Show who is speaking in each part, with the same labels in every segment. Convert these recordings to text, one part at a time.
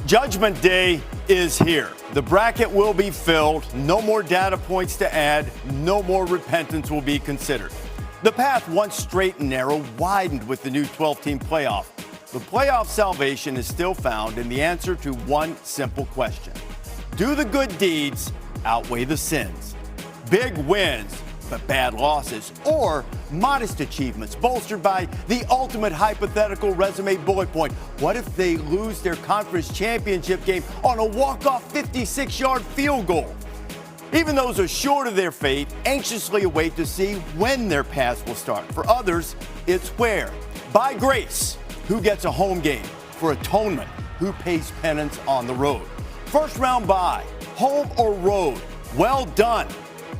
Speaker 1: Judgment Day is here. The bracket will be filled. No more data points to add. No more repentance will be considered. The path, once straight and narrow, widened with the new 12-team playoff. The playoff salvation is still found in the answer to one simple question. Do the good deeds outweigh the sins? Big wins, but bad losses, or modest achievements bolstered by the ultimate hypothetical resume bullet point. What if they lose their conference championship game on a walk-off 56-yard field goal? Even those assured of their fate anxiously await to see when their paths will start. For others, it's where. By grace, who gets a home game? For atonement, who pays penance on the road? First round bye, home or road? Well done,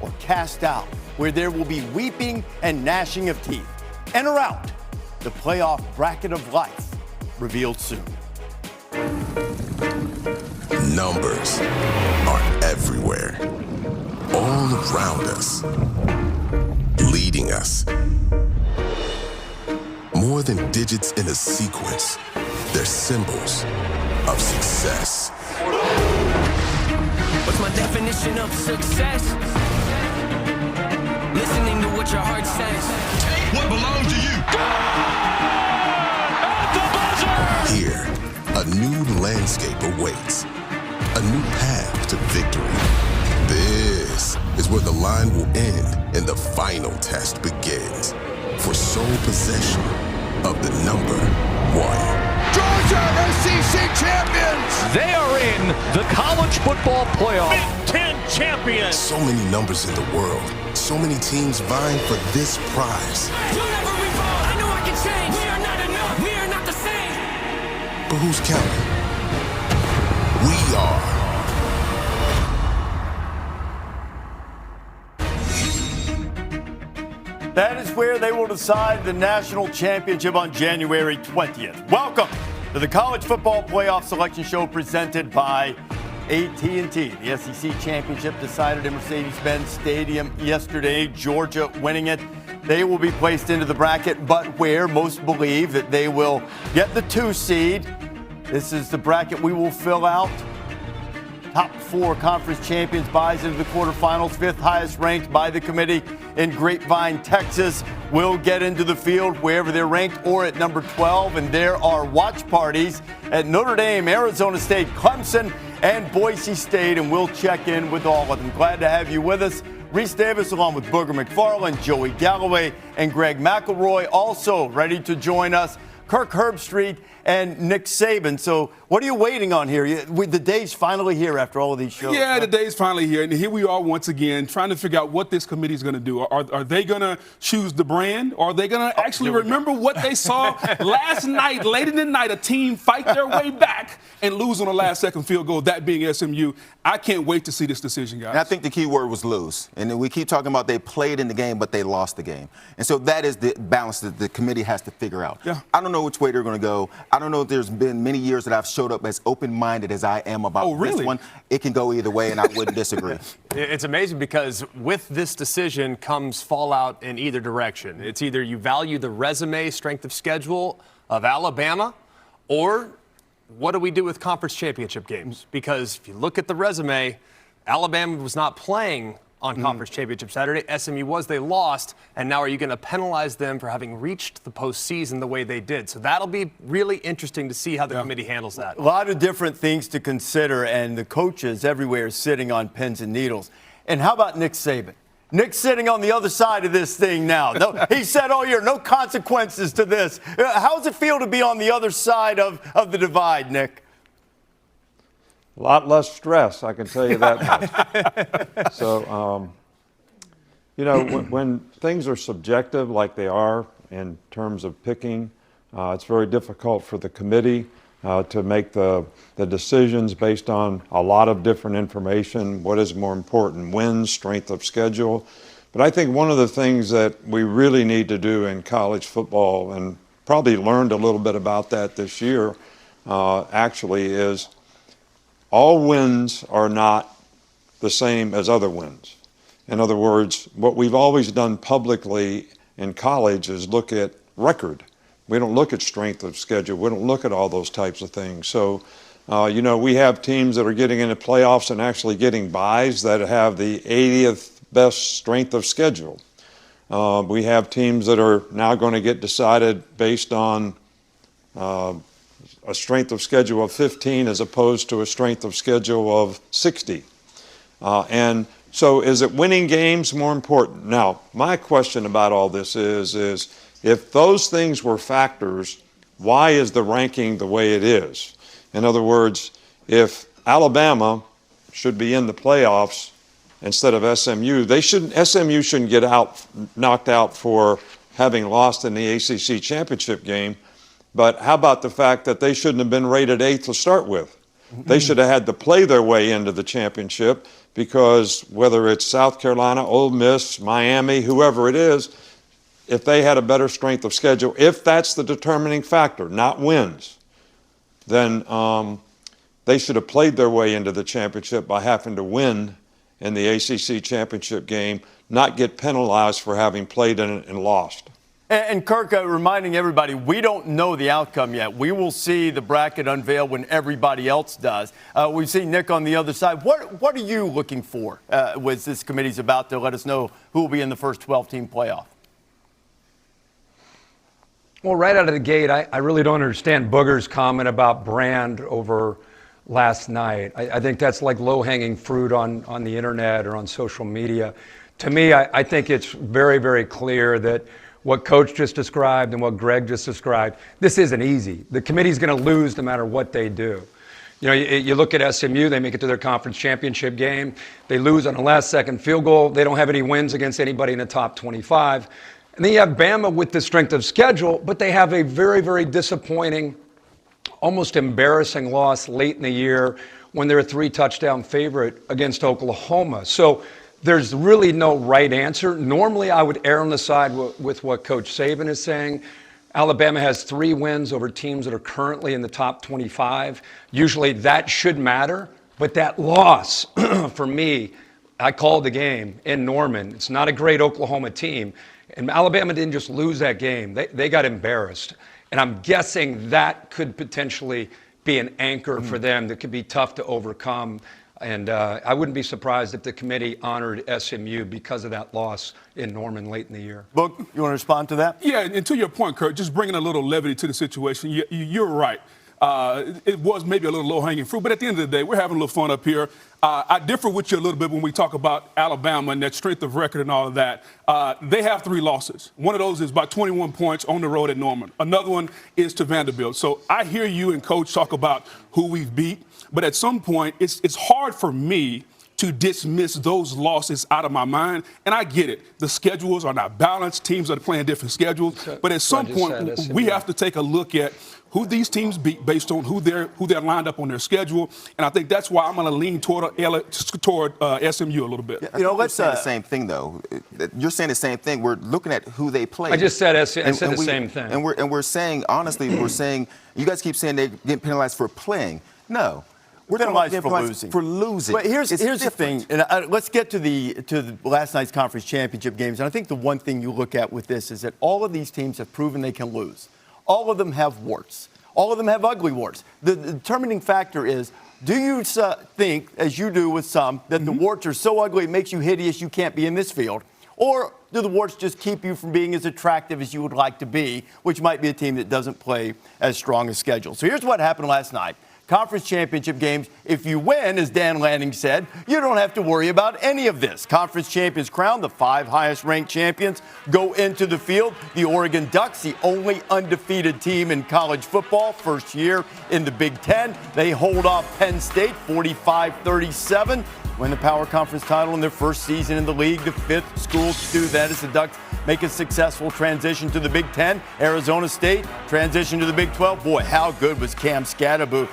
Speaker 1: or cast out, where there will be weeping and gnashing of teeth. Enter out, the playoff bracket of life, revealed soon.
Speaker 2: Numbers are everywhere, all around us, leading us. More than digits in a sequence, they're symbols of success.
Speaker 3: What's my definition of success? Listening to what your heart says.
Speaker 4: Take what belongs to you.
Speaker 3: At the buzzer!
Speaker 2: Here, a new landscape awaits. A new path to victory. This is where the line will end and the final test begins. For sole possession of the number one.
Speaker 4: Georgia SEC champions!
Speaker 5: They are in the college football playoff.
Speaker 6: Big Ten champions!
Speaker 2: So many numbers in the world. So many teams vying for this prize.
Speaker 3: You'll never revolt. I know I can change. We are not enough. We are not the same.
Speaker 2: But who's counting? We are.
Speaker 1: That is where they will decide the national championship on January 20th. Welcome to the College Football Playoff Selection Show presented by AT&T. The SEC championship decided in Mercedes-Benz Stadium yesterday, Georgia winning it. They will be placed into the bracket, but where most believe that they will get the 2 seed. This is the bracket we will fill out. Top 4 conference champions buys into the quarterfinals. 5th highest ranked by the committee in Grapevine, Texas, will get into the field wherever they're ranked or at number 12. And there are watch parties at Notre Dame, Arizona State, Clemson, and Boise State. And we'll check in with all of them. Glad to have you with us. Reese Davis along with Booger McFarland, Joey Galloway, and Greg McElroy also ready to join us. Kirk Herbstreit and Nick Saban. So what are you waiting on here? The day's finally here after all of these shows.
Speaker 7: Yeah, the day's finally here. And here we are once again trying to figure out what this committee is going to do. Are they going to choose the brand? Or are they going to actually remember what they saw last night, late in the night, a team fight their way back and lose on a last-second field goal, that being SMU? I can't wait to see this decision, guys.
Speaker 8: And I think the key word was lose. And then we keep talking about they played in the game, but they lost the game. And so that is the balance that the committee has to figure out.
Speaker 7: Yeah.
Speaker 8: I don't know which way they're going to go. I don't know if there's been many years that I've showed up as open-minded as I am about this one. It can go either way, and I wouldn't disagree.
Speaker 6: It's amazing because with this decision comes fallout in either direction. It's either you value the resume, strength of schedule of Alabama, or what do we do with conference championship games? Because if you look at the resume, Alabama was not playing on Conference Championship Saturday. SMU was. They lost. And now are you going to penalize them for having reached the postseason the way they did? So that'll be really interesting to see how the committee handles that.
Speaker 1: A lot of different things to consider, and the coaches everywhere sitting on pins and needles. And how about Nick Saban? Nick's sitting on the other side of this thing now. No, he said all year, no consequences to this. How does it feel to be on the other side of the divide, Nick?
Speaker 9: A lot less stress, I can tell you that much. So, when things are subjective like they are in terms of picking, it's very difficult for the committee to make the decisions based on a lot of different information. What is more important, wins, strength of schedule. But I think one of the things that we really need to do in college football, and probably learned a little bit about that this year, actually is all wins are not the same as other wins. In other words, what we've always done publicly in college is look at record. We don't look at strength of schedule. We don't look at all those types of things. So We have teams that are getting into playoffs and actually getting byes that have the 80th best strength of schedule. We have teams that are now going to get decided based on a strength of schedule of 15 as opposed to a strength of schedule of 60. And so is it winning games more important? Now, my question about all this is if those things were factors, why is the ranking the way it is? In other words, if Alabama should be in the playoffs instead of SMU, SMU shouldn't get knocked out for having lost in the ACC championship game. But how about the fact that they shouldn't have been rated 8th to start with? They should have had to play their way into the championship, because whether it's South Carolina, Ole Miss, Miami, whoever it is, if they had a better strength of schedule, if that's the determining factor, not wins, then they should have played their way into the championship by having to win in the ACC championship game, not get penalized for having played in it and lost.
Speaker 1: And Kirk, reminding everybody, we don't know the outcome yet. We will see the bracket unveiled when everybody else does. We've seen Nick on the other side. What are you looking for when this committee's about to let us know who will be in the first 12-team playoff?
Speaker 10: Well, right out of the gate, I really don't understand Booger's comment about brand over last night. I think that's like low-hanging fruit on the internet or on social media. To me, I think it's very, very clear that what Coach just described and what Greg just described, this isn't easy. The committee's going to lose no matter what they do. You look at SMU, they make it to their conference championship game. They lose on a last-second field goal. They don't have any wins against anybody in the top 25. And then you have Bama with the strength of schedule, but they have a very, very disappointing, almost embarrassing loss late in the year when they're a 3-touchdown favorite against Oklahoma. So there's really no right answer. Normally, I would err on the side with what Coach Saban is saying. Alabama has 3 wins over teams that are currently in the top 25. Usually that should matter, but that loss, for me, I called the game in Norman. It's not a great Oklahoma team. And Alabama didn't just lose that game. They got embarrassed. And I'm guessing that could potentially be an anchor for them that could be tough to overcome. And I wouldn't be surprised if the committee honored SMU because of that loss in Norman late in the year.
Speaker 1: Book, you want to respond to that?
Speaker 7: Yeah, and to your point, Kurt, just bringing a little levity to the situation, you're right. It was maybe a little low-hanging fruit, but at the end of the day, we're having a little fun up here. I differ with you a little bit when we talk about Alabama and that strength of record and all of that. They have 3 losses. One of those is by 21 points on the road at Norman. Another one is to Vanderbilt. So I hear you and Coach talk about who we've beat, but at some point, it's hard for me to dismiss those losses out of my mind. And I get it. The schedules are not balanced. Teams are playing different schedules. But at some point, we have to take a look at who these teams beat based on who they're lined up on their schedule. And I think that's why I'm going to lean toward SMU a little bit.
Speaker 8: Yeah, let's say the same thing, though. You're saying the same thing. We're looking at who they play.
Speaker 10: I just said the same thing.
Speaker 8: And we're saying, honestly, you guys keep saying they get penalized for playing. No. We're
Speaker 1: penalized for losing.
Speaker 8: But
Speaker 1: here's the thing, and let's get to the last night's conference championship games. And I think the one thing you look at with this is that all of these teams have proven they can lose. All of them have warts. All of them have ugly warts. The determining factor is, do you think, as you do with some, that the warts are so ugly it makes you hideous you can't be in this field? Or do the warts just keep you from being as attractive as you would like to be, which might be a team that doesn't play as strong a schedule? So here's what happened last night. Conference championship games, if you win, as Dan Lanning said, you don't have to worry about any of this. Conference champions crowned, the 5 highest-ranked champions go into the field. The Oregon Ducks, the only undefeated team in college football, first year in the Big Ten. They hold off Penn State 45-37, win the Power Conference title in their first season in the league, the 5th school to do that as the Ducks make a successful transition to the Big Ten. Arizona State transition to the Big 12. Boy, how good was Cam Scatterbo?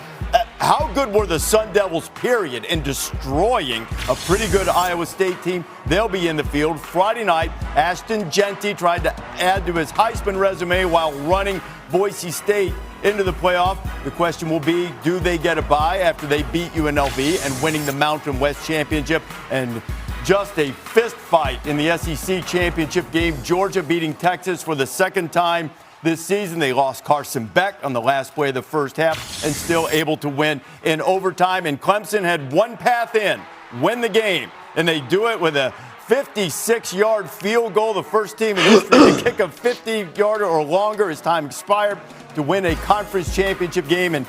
Speaker 1: How good were the Sun Devils, period, in destroying a pretty good Iowa State team? They'll be in the field. Friday night, Ashton Jeanty tried to add to his Heisman resume while running Boise State into the playoff. The question will be, do they get a bye after they beat UNLV and winning the Mountain West Championship? And just a fist fight in the SEC championship game. Georgia beating Texas for the second time this season. They lost Carson Beck on the last play of the first half and still able to win in overtime. And Clemson had one path in, win the game. And they do it with a 56-yard field goal, the first team in history to kick a 50-yarder or longer as time expired to win a conference championship game. And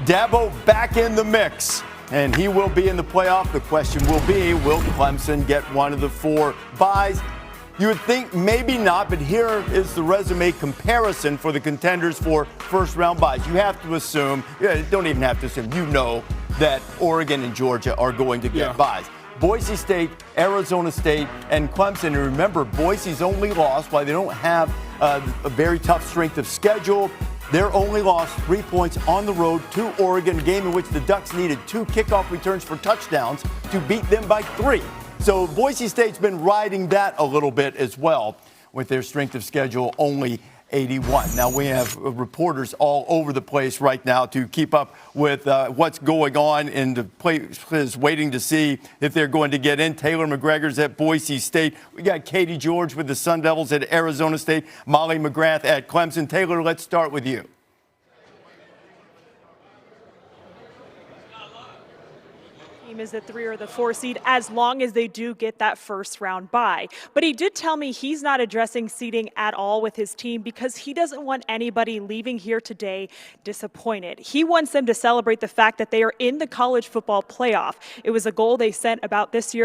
Speaker 1: Dabo back in the mix, and he will be in the playoff. The question will be, will Clemson get one of the 4 byes? You would think maybe not, but here is the resume comparison for the contenders for first-round byes. You have to assume, don't even have to assume, you know that Oregon and Georgia are going to get byes. Boise State, Arizona State, and Clemson. And remember, Boise's only lost, while they don't have a very tough strength of schedule, they're only lost 3 points on the road to Oregon, a game in which the Ducks needed 2 kickoff returns for touchdowns to beat them by 3. So Boise State's been riding that a little bit as well with their strength of schedule only 81. Now we have reporters all over the place right now to keep up with what's going on in the places, waiting to see if they're going to get in. Taylor McGregor's at Boise State. We got Katie George with the Sun Devils at Arizona State. Molly McGrath at Clemson. Taylor, let's start with you.
Speaker 11: Is the 3 or the 4 seed as long as they do get that first round bye. But he did tell me he's not addressing seeding at all with his team because he doesn't want anybody leaving here today disappointed. He wants them to celebrate the fact that they are in the college football playoff. It was a goal they set about this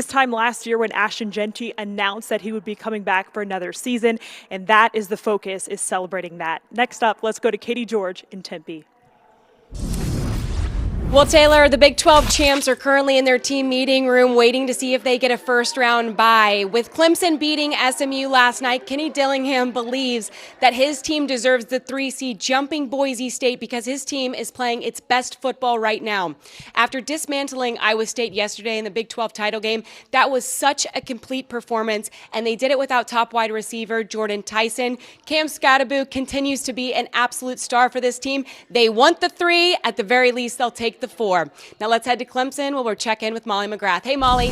Speaker 11: time last year when Ashton Jeanty announced that he would be coming back for another season, and that is the focus, is celebrating that. Next up, let's go to Katie George in Tempe.
Speaker 12: Well, Taylor, the Big 12 champs are currently in their team meeting room waiting to see if they get a first-round bye. With Clemson beating SMU last night, Kenny Dillingham believes that his team deserves the 3 seed, jumping Boise State because his team is playing its best football right now. After dismantling Iowa State yesterday in the Big 12 title game, that was such a complete performance, and they did it without top wide receiver Jordan Tyson. Cam Skattebo continues to be an absolute star for this team. They want the 3. At the very least, they'll take the 4. Now let's head to Clemson where we'll check in with Molly McGrath. Hey, Molly.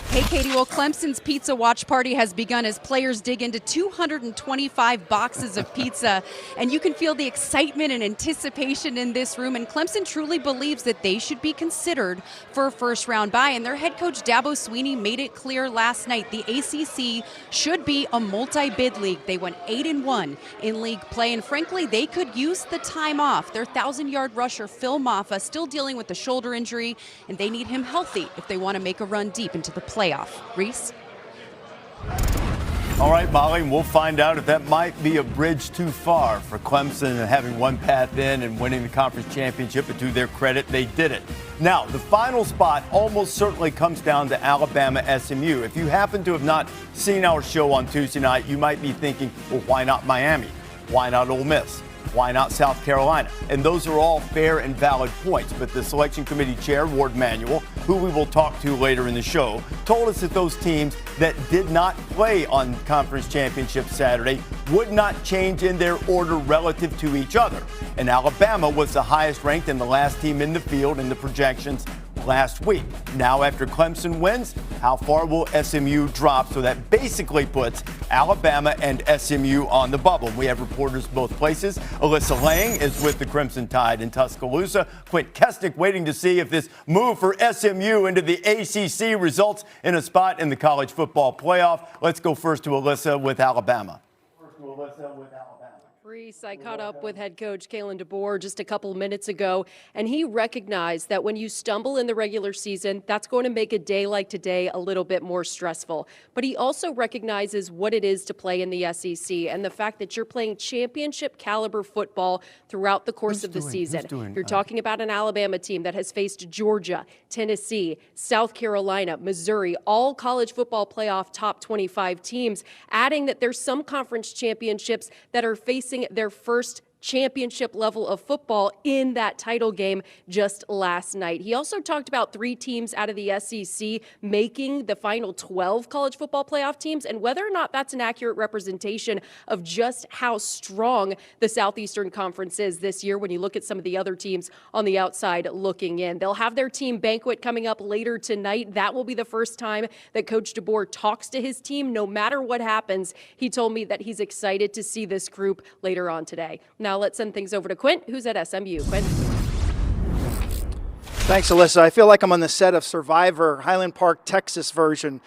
Speaker 13: Hey, Katie. Well, Clemson's pizza watch party has begun as players dig into 225 boxes of pizza, and you can feel the excitement and anticipation in this room, and Clemson truly believes that they should be considered for a first-round bye, and their head coach Dabo Swinney made it clear last night the ACC should be a multi-bid league. They went 8-1 in league play, and frankly, they could use the time off. Their 1,000-yard rusher Phil Maffa still dealing with a shoulder injury, and they need him healthy if they want to make a run deep into the playoff. Reese?
Speaker 1: All right, Molly, we'll find out if that might be a bridge too far for Clemson and having one path in and winning the conference championship, but to their credit, they did it. Now, the final spot almost certainly comes down to Alabama-SMU. If you happen to have not seen our show on Tuesday night, you might be thinking, well, why not Miami? Why not Ole Miss? Why not South Carolina? And those are all fair and valid points. But the selection committee chair, Ward Manuel, who we will talk to later in the show, told us that those teams that did not play on conference championship Saturday would not change in their order relative to each other. And Alabama was the highest ranked and the last team in the field in the projections last week. Now, after Clemson wins, how far will SMU drop? So that basically puts Alabama and SMU on the bubble. We have reporters both places. Alyssa Lang is with the Crimson Tide in Tuscaloosa. Quint Kesnick waiting to see if this move for SMU into the ACC results in a spot in the college football playoff. Let's go first to Alyssa with Alabama.
Speaker 14: Reese, I caught up with head coach Kalen DeBoer just a couple minutes ago, and he recognized that when you stumble in the regular season, that's going to make a day like today a little bit more stressful. But he also recognizes what it is to play in the SEC and the fact that you're playing championship caliber football throughout the course of the season. You're talking about an Alabama team that has faced Georgia, Tennessee, South Carolina, Missouri, all college football playoff top 25 teams, adding that there's some conference championships that are facing their first championship level of football in that title game just last night. He also talked about 3 teams out of the SEC making the final 12 college football playoff teams, and whether or not that's an accurate representation of just how strong the Southeastern Conference is this year when you look at some of the other teams on the outside looking in. They'll have their team banquet coming up later tonight. That will be the first time that Coach DeBoer talks to his team. No matter what happens, he told me that he's excited to see this group later on today. Now let's send things over to Quint, who's at SMU. Quint.
Speaker 15: Thanks, Alyssa. I feel like I'm on the set of Survivor, Highland Park, Texas version,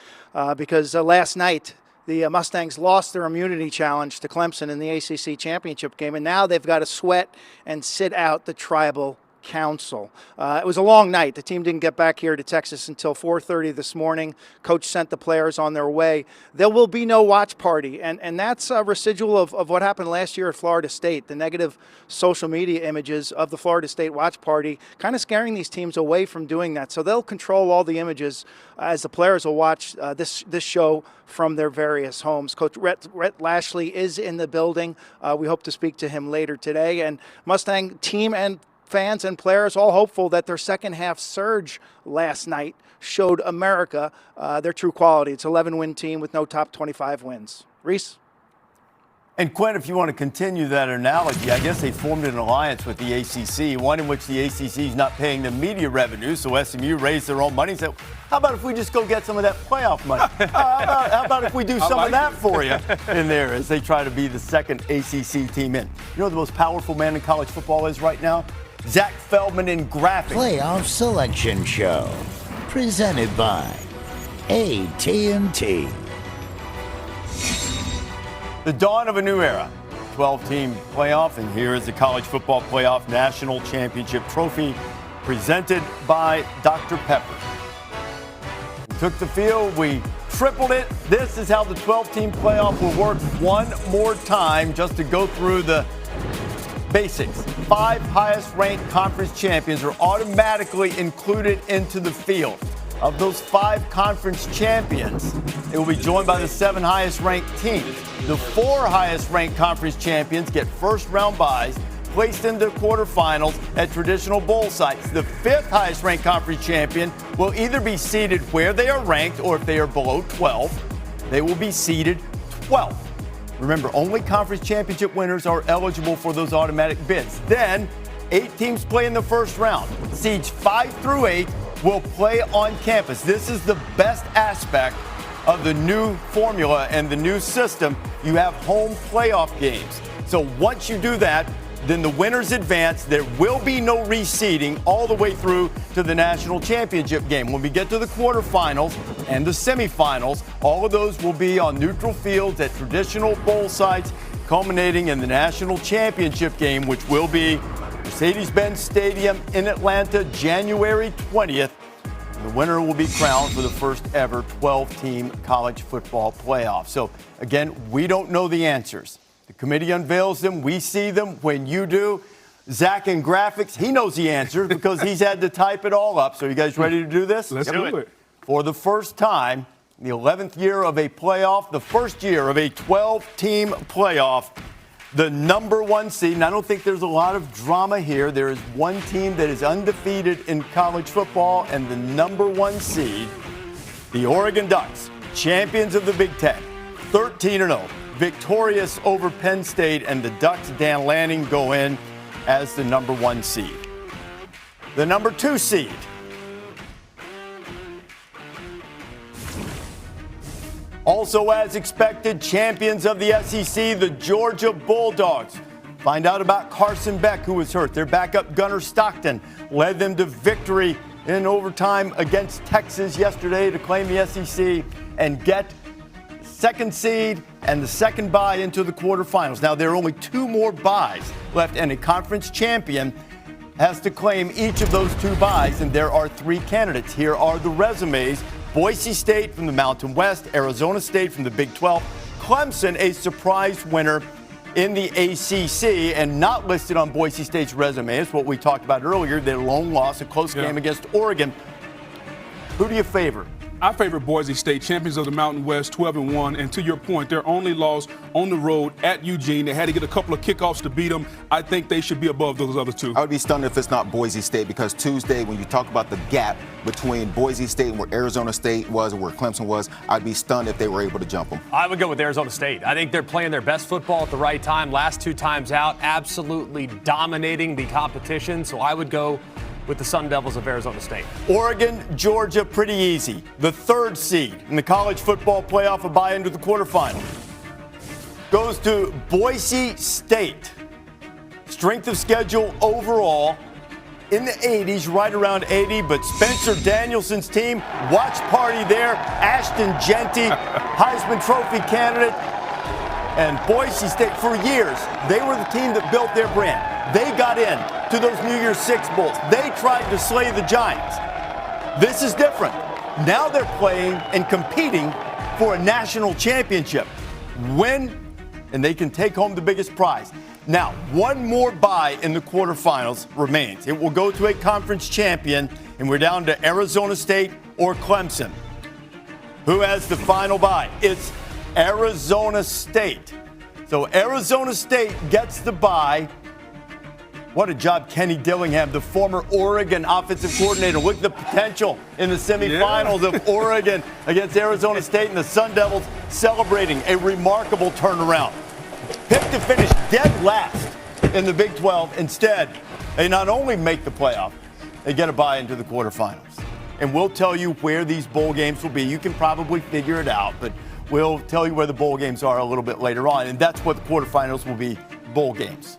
Speaker 15: because last night the Mustangs lost their immunity challenge to Clemson in the ACC championship game, and now they've got to sweat and sit out the tribal council. It was a long night. The team didn't get back here to Texas until 4:30 this morning. Coach sent the players on their way. There will be no watch party, and that's a residual of what happened last year at Florida State. The negative social media images of the Florida State watch party kind of scaring these teams away from doing that. So they'll control all the images as the players will watch this show from their various homes. Coach Rhett Lashley is in the building. We hope to speak to him later today. And Mustang team and fans and players all hopeful that their second half surge last night showed America their true quality. It's an 11-win team with no top 25 wins. Reese?
Speaker 1: And Quinn, if you want to continue that analogy, I guess they formed an alliance with the ACC, one in which the ACC is not paying the media revenue, so SMU raised their own money and said, how about if we just go get some of that playoff money? How about if we do some of that for you in there as they try to be the second ACC team in? You know who the most powerful man in college football is right now? Zach Feldman in graphics.
Speaker 16: Playoff Selection Show, presented by AT&T.
Speaker 1: The dawn of a new era, 12-team playoff, and here is the College Football Playoff National Championship Trophy presented by Dr. Pepper. We took the field, we tripled it. This is how the 12-team playoff will work one more time, just to go through the basics. 5 highest-ranked conference champions are automatically included into the field. Of those 5 conference champions, it will be joined by the 7 highest-ranked teams. The 4 highest-ranked conference champions get first-round byes, placed into quarterfinals at traditional bowl sites. The 5th highest-ranked conference champion will either be seeded where they are ranked, or if they are below 12, they will be seeded 12th. Remember, only conference championship winners are eligible for those automatic bids. Then, 8 teams play in the first round. Seeds 5 through 8 will play on campus. This is the best aspect of the new formula and the new system. You have home playoff games. So once you do that, then the winners advance. There will be no reseeding all the way through to the national championship game. When we get to the quarterfinals and the semifinals, all of those will be on neutral fields at traditional bowl sites, culminating in the national championship game, which will be Mercedes-Benz Stadium in Atlanta, January 20th. The winner will be crowned for the first ever 12-team college football playoff. So, again, we don't know the answers. The committee unveils them. We see them when you do. Zach in graphics, he knows the answers because he's had to type it all up. So, you guys ready to do this?
Speaker 7: Let's do it.
Speaker 1: For the first time, the 11th year of a playoff, the first year of a 12-team playoff, the number 1 seed, and I don't think there's a lot of drama here. There is one team that is undefeated in college football, and the number 1 seed, the Oregon Ducks, champions of the Big Ten, 13-0, victorious over Penn State, and the Ducks, Dan Lanning, go in as the number 1 seed. The number 2 seed, also, as expected, champions of the SEC, the Georgia Bulldogs. Find out about Carson Beck, who was hurt. Their backup Gunnar Stockton led them to victory in overtime against Texas yesterday to claim the SEC and get second seed and the second bye into the quarterfinals. Now, there are only 2 more byes left, and a conference champion has to claim each of those 2 byes, and there are 3 candidates. Here are the resumes. Boise State from the Mountain West, Arizona State from the Big 12, Clemson, a surprise winner in the ACC, and not listed on Boise State's resume is what we talked about earlier, their lone loss, a close game against Oregon. Who do you favor?
Speaker 7: I favor Boise State, champions of the Mountain West, 12-1. And to your point, their only loss on the road at Eugene. They had to get a couple of kickoffs to beat them. I think they should be above those other two.
Speaker 8: I would be stunned if it's not Boise State, because Tuesday, when you talk about the gap between Boise State and where Arizona State was and where Clemson was, I'd be stunned if they were able to jump them.
Speaker 6: I would go with Arizona State. I think they're playing their best football at the right time. Last 2 times out, absolutely dominating the competition. So I would go with the Sun Devils of Arizona State.
Speaker 1: Oregon, Georgia, pretty easy. The 3rd seed in the college football playoff, a bye into the quarterfinal, goes to Boise State. Strength of schedule overall in the 80s, right around 80, but Spencer Danielson's team, watch party there. Ashton Genty, Heisman Trophy candidate. And Boise State, for years, they were the team that built their brand. They got in to those New Year's Six Bowls. They tried to slay the Giants. This is different. Now they're playing and competing for a national championship. Win, and they can take home the biggest prize. Now, one more bye in the quarterfinals remains. It will go to a conference champion, and we're down to Arizona State or Clemson. Who has the final bye? It's Arizona State. So Arizona State gets the bye. What a job Kenny Dillingham, the former Oregon offensive coordinator. Look at the potential in the semifinals of Oregon against Arizona State, and the Sun Devils celebrating a remarkable turnaround. Picked to finish dead last in the Big 12. Instead, they not only make the playoff, they get a bye into the quarterfinals. And we'll tell you where these bowl games will be. You can probably figure it out, but we'll tell you where the bowl games are a little bit later on. And that's what the quarterfinals will be, bowl games.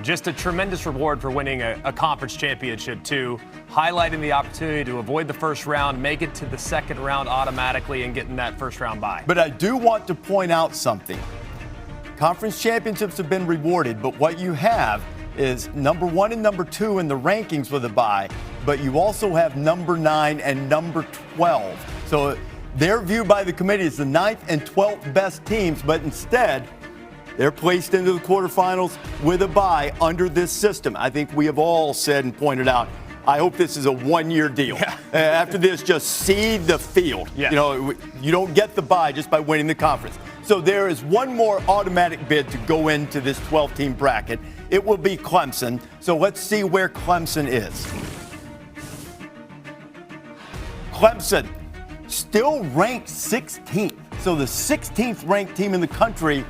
Speaker 6: Just a tremendous reward for winning a conference championship, too. Highlighting the opportunity to avoid the first round, make it to the second round automatically, and getting that first round bye.
Speaker 1: But I do want to point out something. Conference championships have been rewarded, but what you have is number 1 and number 2 in the rankings with a bye, but you also have number 9 and number 12. So they're viewed by the committee as the 9th and 12th best teams, but instead, they're placed into the quarterfinals with a bye under this system. I think we have all said and pointed out, I hope this is a one-year deal. Yeah. After this, just seed the field. Yeah. You know, you don't get the bye just by winning the conference. So there is one more automatic bid to go into this 12-team bracket. It will be Clemson. So let's see where Clemson is. Clemson still ranked 16th. So the 16th ranked team in the country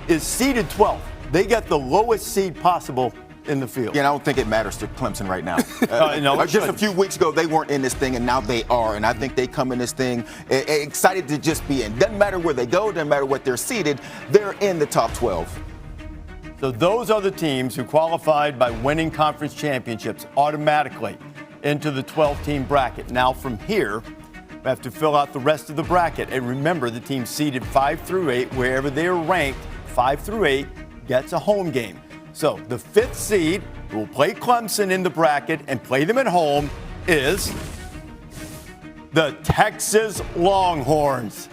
Speaker 1: is seeded 12th. They get the lowest seed possible in the field.
Speaker 8: Yeah, and I don't think it matters to Clemson right now.
Speaker 1: No,
Speaker 8: just a few weeks ago, they weren't in this thing, and now they are. And I think they come in this thing excited to just be in. Doesn't matter where they go, doesn't matter what they're seeded, they're in the top 12.
Speaker 1: So those are the teams who qualified by winning conference championships automatically into the 12-team bracket. Now from here, we have to fill out the rest of the bracket. And remember, the teams seeded 5 through 8, wherever they are ranked, 5 through 8 gets a home game. So the 5th seed who will play Clemson in the bracket and play them at home is the Texas Longhorns.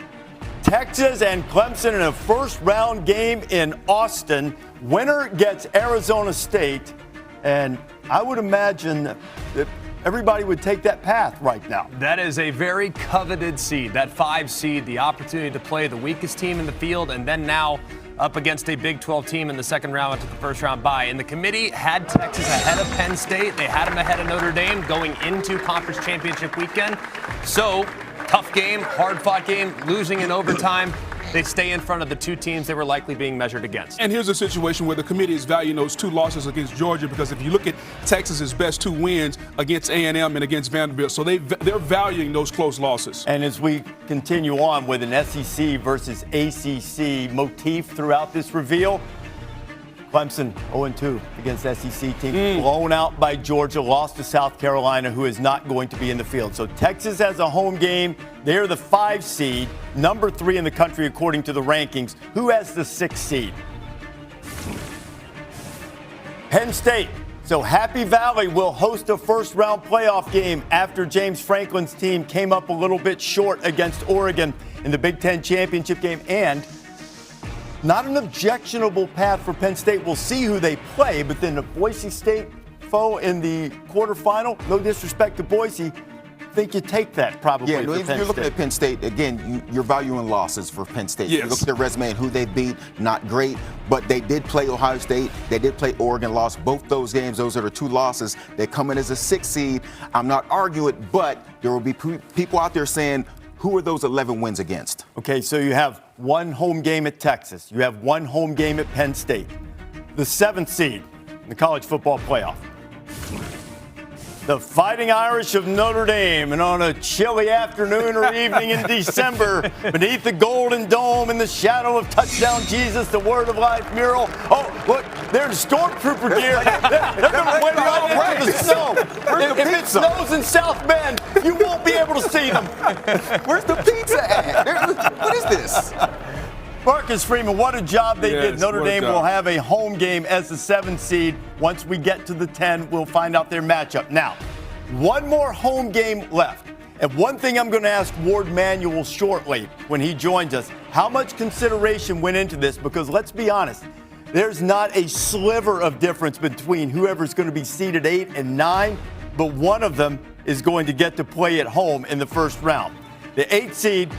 Speaker 1: Texas and Clemson in a first-round game in Austin. Winner gets Arizona State, and I would imagine that everybody would take that path right now.
Speaker 6: That is a very coveted seed, that 5 seed, the opportunity to play the weakest team in the field, and then now up against a Big 12 team in the second round after the first round bye. And the committee had Texas ahead of Penn State. They had them ahead of Notre Dame going into conference championship weekend. So, tough game, hard-fought game, losing in overtime. They stay in front of the 2 teams they were likely being measured against.
Speaker 7: And here's a situation where the committee is valuing those 2 losses against Georgia, because if you look at Texas's best 2 wins against A&M and against Vanderbilt, so they're valuing those close losses.
Speaker 1: And as we continue on with an SEC versus ACC motif throughout this reveal, Clemson 0-2 against SEC team, blown out by Georgia, lost to South Carolina, who is not going to be in the field. So Texas has a home game. They're the 5 seed, number 3 in the country according to the rankings. Who has the 6 seed? Penn State. So Happy Valley will host a first-round playoff game after James Franklin's team came up a little bit short against Oregon in the Big Ten championship game, and not an objectionable path for Penn State. We'll see who they play, but then the Boise State foe in the quarterfinal, no disrespect to Boise, think you take that probably.
Speaker 8: Yeah,
Speaker 1: for
Speaker 8: if
Speaker 1: Penn
Speaker 8: you're looking
Speaker 1: State.
Speaker 8: at Penn State, again, you're valuing losses for Penn State.
Speaker 7: Yes.
Speaker 8: You look at their resume and who they beat, not great, but they did play Ohio State. They did play Oregon, lost both those games. Those are the 2 losses. They come in as a 6th seed. I'm not arguing it, but there will be people out there saying, who are those 11 wins against?
Speaker 1: Okay, so you have 1 home game at Texas. You have 1 home game at Penn State. The 7th seed in the college football playoff. The Fighting Irish of Notre Dame, and on a chilly afternoon or evening in December, beneath the Golden Dome in the shadow of Touchdown Jesus, the Word of Life mural. Oh, look, they're in stormtrooper gear. They're going to wade right into the snow. If it snows in South Bend, you won't be able to see them.
Speaker 8: Where's the pizza at? What is this?
Speaker 1: Marcus Freeman, what a job they did.
Speaker 7: Yes,
Speaker 1: Notre
Speaker 7: what a
Speaker 1: Dame
Speaker 7: job.
Speaker 1: will have a home game as the 7th seed. Once we get to the 10, we'll find out their matchup. Now, 1 more home game left. And one thing I'm going to ask Ward Manuel shortly when he joins us, how much consideration went into this? Because let's be honest, there's not a sliver of difference between whoever's going to be seeded 8 and 9, but one of them is going to get to play at home in the first round. The 8th seed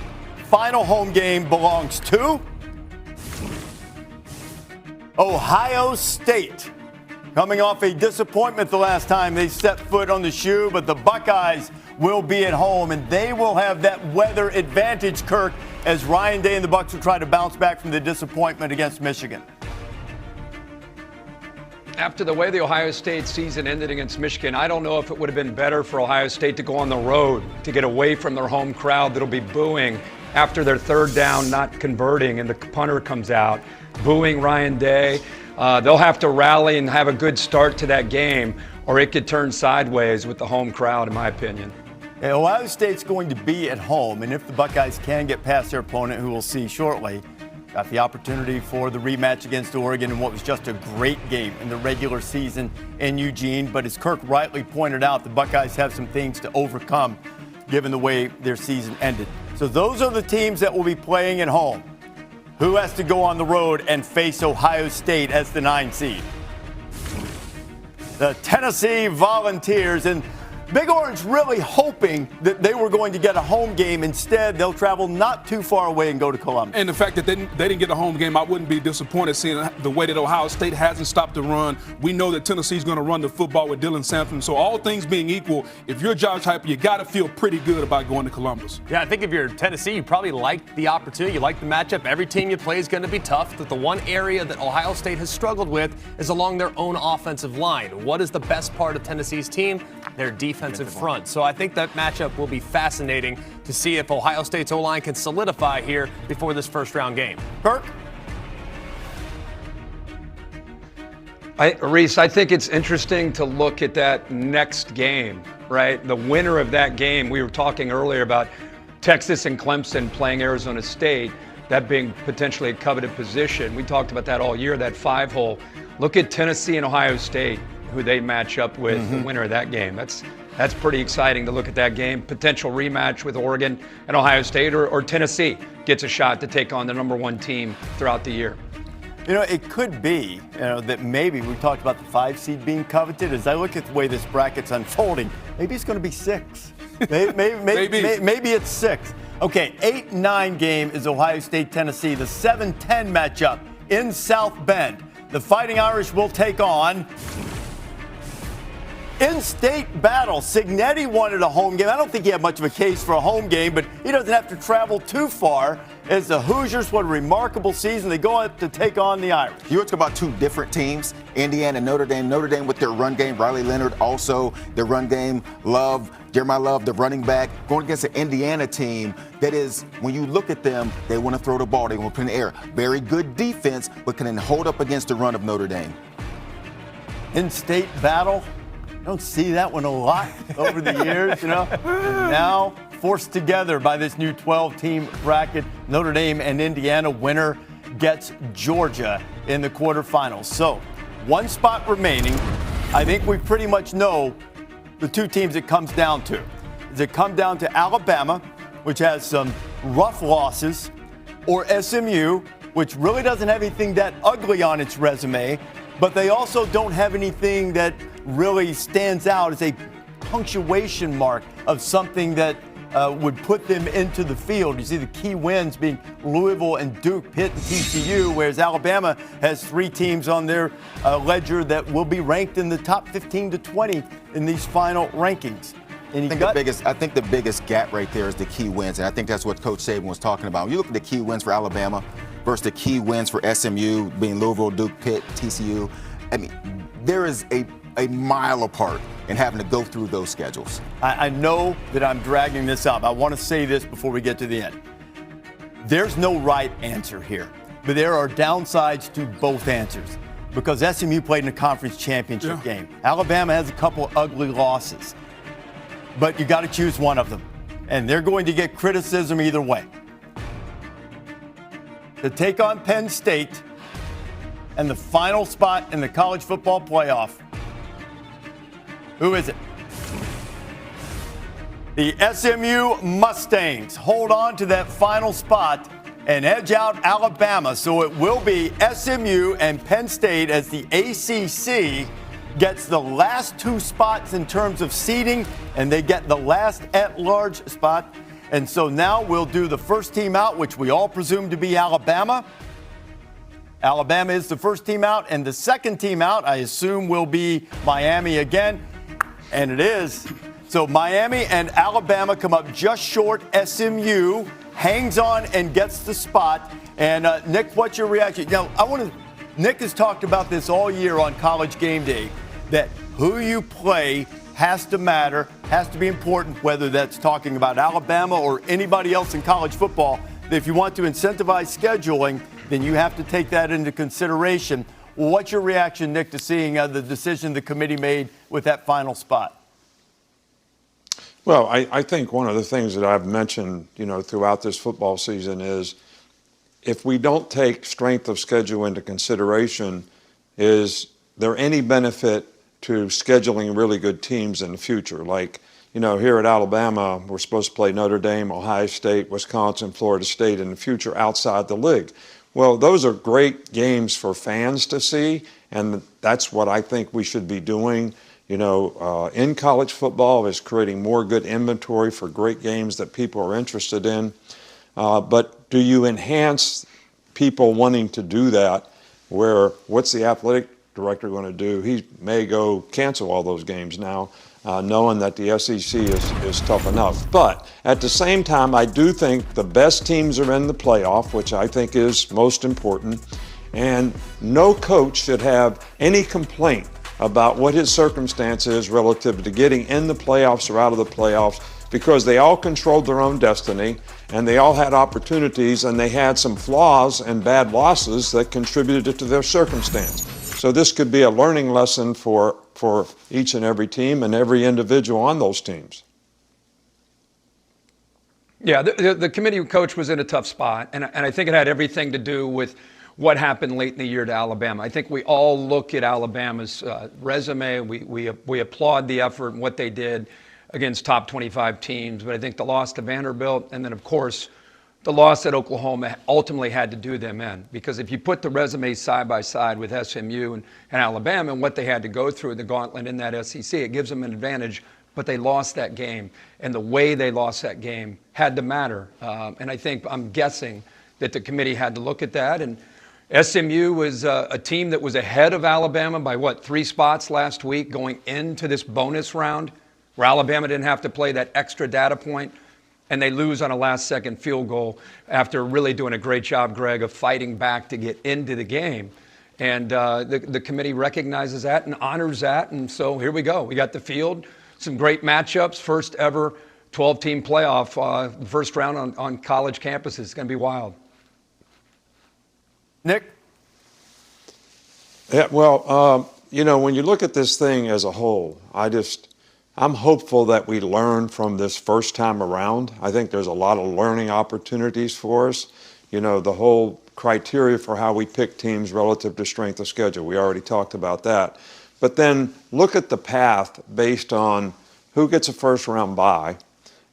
Speaker 1: final home game belongs to Ohio State. Coming off a disappointment the last time they set foot on the shoe, but the Buckeyes will be at home, and they will have that weather advantage, Kirk, as Ryan Day and the Bucs will try to bounce back from the disappointment against Michigan.
Speaker 10: After the way the Ohio State season ended against Michigan, I don't know if it would have been better for Ohio State to go on the road, to get away from their home crowd that'll be booing after their 3rd down, not converting, and the punter comes out, booing Ryan Day. They'll have to rally and have a good start to that game, or it could turn sideways with the home crowd, in my opinion.
Speaker 1: Yeah, Ohio State's going to be at home, and if the Buckeyes can get past their opponent, who we'll see shortly, got the opportunity for the rematch against Oregon in what was just a great game in the regular season in Eugene. But as Kirk rightly pointed out, the Buckeyes have some things to overcome given the way their season ended. So those are the teams that will be playing at home. Who has to go on the road and face Ohio State as the 9 seed? The Tennessee Volunteers. And Big Orange really hoping that they were going to get a home game. Instead, they'll travel not too far away and go to Columbus.
Speaker 7: And the fact that they didn't get a home game, I wouldn't be disappointed seeing the way that Ohio State hasn't stopped the run. We know that Tennessee's going to run the football with Dylan Sampson. So all things being equal, if you're Josh Heupel, you got to feel pretty good about going to Columbus.
Speaker 6: Yeah, I think if you're Tennessee, you probably like the opportunity. You like the matchup. Every team you play is going to be tough. But the one area that Ohio State has struggled with is along their own offensive line. What is the best part of Tennessee's team? Their defensive front. So I think that matchup will be fascinating to see if Ohio State's O-line can solidify here before this first round game.
Speaker 1: Kirk?
Speaker 10: Reese, I think it's interesting to look at that next game, right? The winner of that game, we were talking earlier about Texas and Clemson playing Arizona State, that being potentially a coveted position. We talked about that all year, that 5-hole. Look at Tennessee and Ohio State, who they match up with, the winner of that game. That's pretty exciting to look at that game. Potential rematch with Oregon and Ohio State, or Tennessee gets a shot to take on the number 1 team throughout the year.
Speaker 1: You know, it could be, that maybe we talked about the 5 seed being coveted. As I look at the way this bracket's unfolding, maybe it's going to be 6. Maybe it's 6. Okay, 8-9 game is Ohio State, Tennessee. The 7-10 matchup in South Bend. The Fighting Irish will take on in-state battle. Cignetti wanted a home game. I don't think he had much of a case for a home game, but he doesn't have to travel too far. As the Hoosiers, what a remarkable season. They go up to take on the Irish.
Speaker 8: You talk about 2 different teams, Indiana and Notre Dame. Notre Dame with their run game, Riley Leonard also their run game, Jeremiah Love, the running back, going against an Indiana team that is, when you look at them, they want to throw the ball, they want to put in the air. Very good defense, but can then hold up against the run of Notre Dame.
Speaker 1: In-state battle. Don't see that one a lot over the years, And now forced together by this new 12-team bracket, Notre Dame and Indiana. Winner gets Georgia in the quarterfinals. So 1 spot remaining. I think we pretty much know the 2 teams it comes down to. Does it come down to Alabama, which has some rough losses, or SMU, which really doesn't have anything that ugly on its resume, but they also don't have anything that really stands out as a punctuation mark of something that would put them into the field. You see the key wins being Louisville and Duke, Pitt and TCU, whereas Alabama has 3 teams on their ledger that will be ranked in the top 15 to 20 in these final rankings. And
Speaker 8: I think the biggest gap right there is the key wins, and I think that's what Coach Saban was talking about. When you look at the key wins for Alabama versus the key wins for SMU, being Louisville, Duke, Pitt, TCU, I mean, there is a mile apart in having to go through those schedules.
Speaker 1: I know that I'm dragging this up. I want to say this before we get to the end. There's no right answer here, but there are downsides to both answers because SMU played in a conference championship game. Alabama has a couple ugly losses, but you got to choose one of them, and they're going to get criticism either way. To take on Penn State and the final spot in the college football playoff, who is it? The SMU Mustangs hold on to that final spot and edge out Alabama. So it will be SMU and Penn State as the ACC gets the last 2 spots in terms of seeding, and they get the last at-large spot. And so now we'll do the first team out, which we all presume to be Alabama. Alabama is the first team out, and the second team out, I assume, will be Miami again. And it is. So Miami and Alabama come up just short. SMU hangs on and gets the spot. And Nick, what's your reaction? Now, Nick has talked about this all year on College Game Day, that who you play has to matter, has to be important, whether that's talking about Alabama or anybody else in college football. If you want to incentivize scheduling, then you have to take that into consideration. What's your reaction, Nick, to seeing the decision the committee made with that final spot?
Speaker 9: Well, I think one of the things that I've mentioned, throughout this football season is if we don't take strength of schedule into consideration, is there any benefit to scheduling really good teams in the future? Like, here at Alabama, we're supposed to play Notre Dame, Ohio State, Wisconsin, Florida State in the future outside the league. Well, those are great games for fans to see, and that's what I think we should be doing. In college football is creating more good inventory for great games that people are interested in. But do you enhance people wanting to do that? What's the athletic director going to do? He may go cancel all those games now, knowing that the SEC is tough enough. But at the same time, I do think the best teams are in the playoff, which I think is most important. And no coach should have any complaint about what his circumstance is relative to getting in the playoffs or out of the playoffs, because they all controlled their own destiny and they all had opportunities and they had some flaws and bad losses that contributed to their circumstance. So this could be a learning lesson for each and every team and every individual on those teams.
Speaker 10: Yeah, the committee coach was in a tough spot, and I think it had everything to do with what happened late in the year to Alabama. I think we all look at Alabama's resume. We applaud the effort and what they did against top 25 teams, but I think the loss to Vanderbilt and then, of course, the loss at Oklahoma ultimately had to do them in. Because if you put the resumes side by side with SMU and Alabama and what they had to go through in the gauntlet in that SEC, it gives them an advantage. But they lost that game, and the way they lost that game had to matter. And I'm guessing that the committee had to look at that. And SMU was a team that was ahead of Alabama by 3 spots last week going into this bonus round, where Alabama didn't have to play that extra data point, and they lose on a last-second field goal after really doing a great job, Greg, of fighting back to get into the game. And the committee recognizes that and honors that, and so here we go. We got the field, some great matchups, first ever 12-team playoff, first round on college campuses. It's going to be wild.
Speaker 1: Nick?
Speaker 9: Yeah, well, when you look at this thing as a whole, I'm hopeful that we learn from this first time around. I think there's a lot of learning opportunities for us. The whole criteria for how we pick teams relative to strength of schedule, we already talked about that. But then look at the path based on who gets a first round bye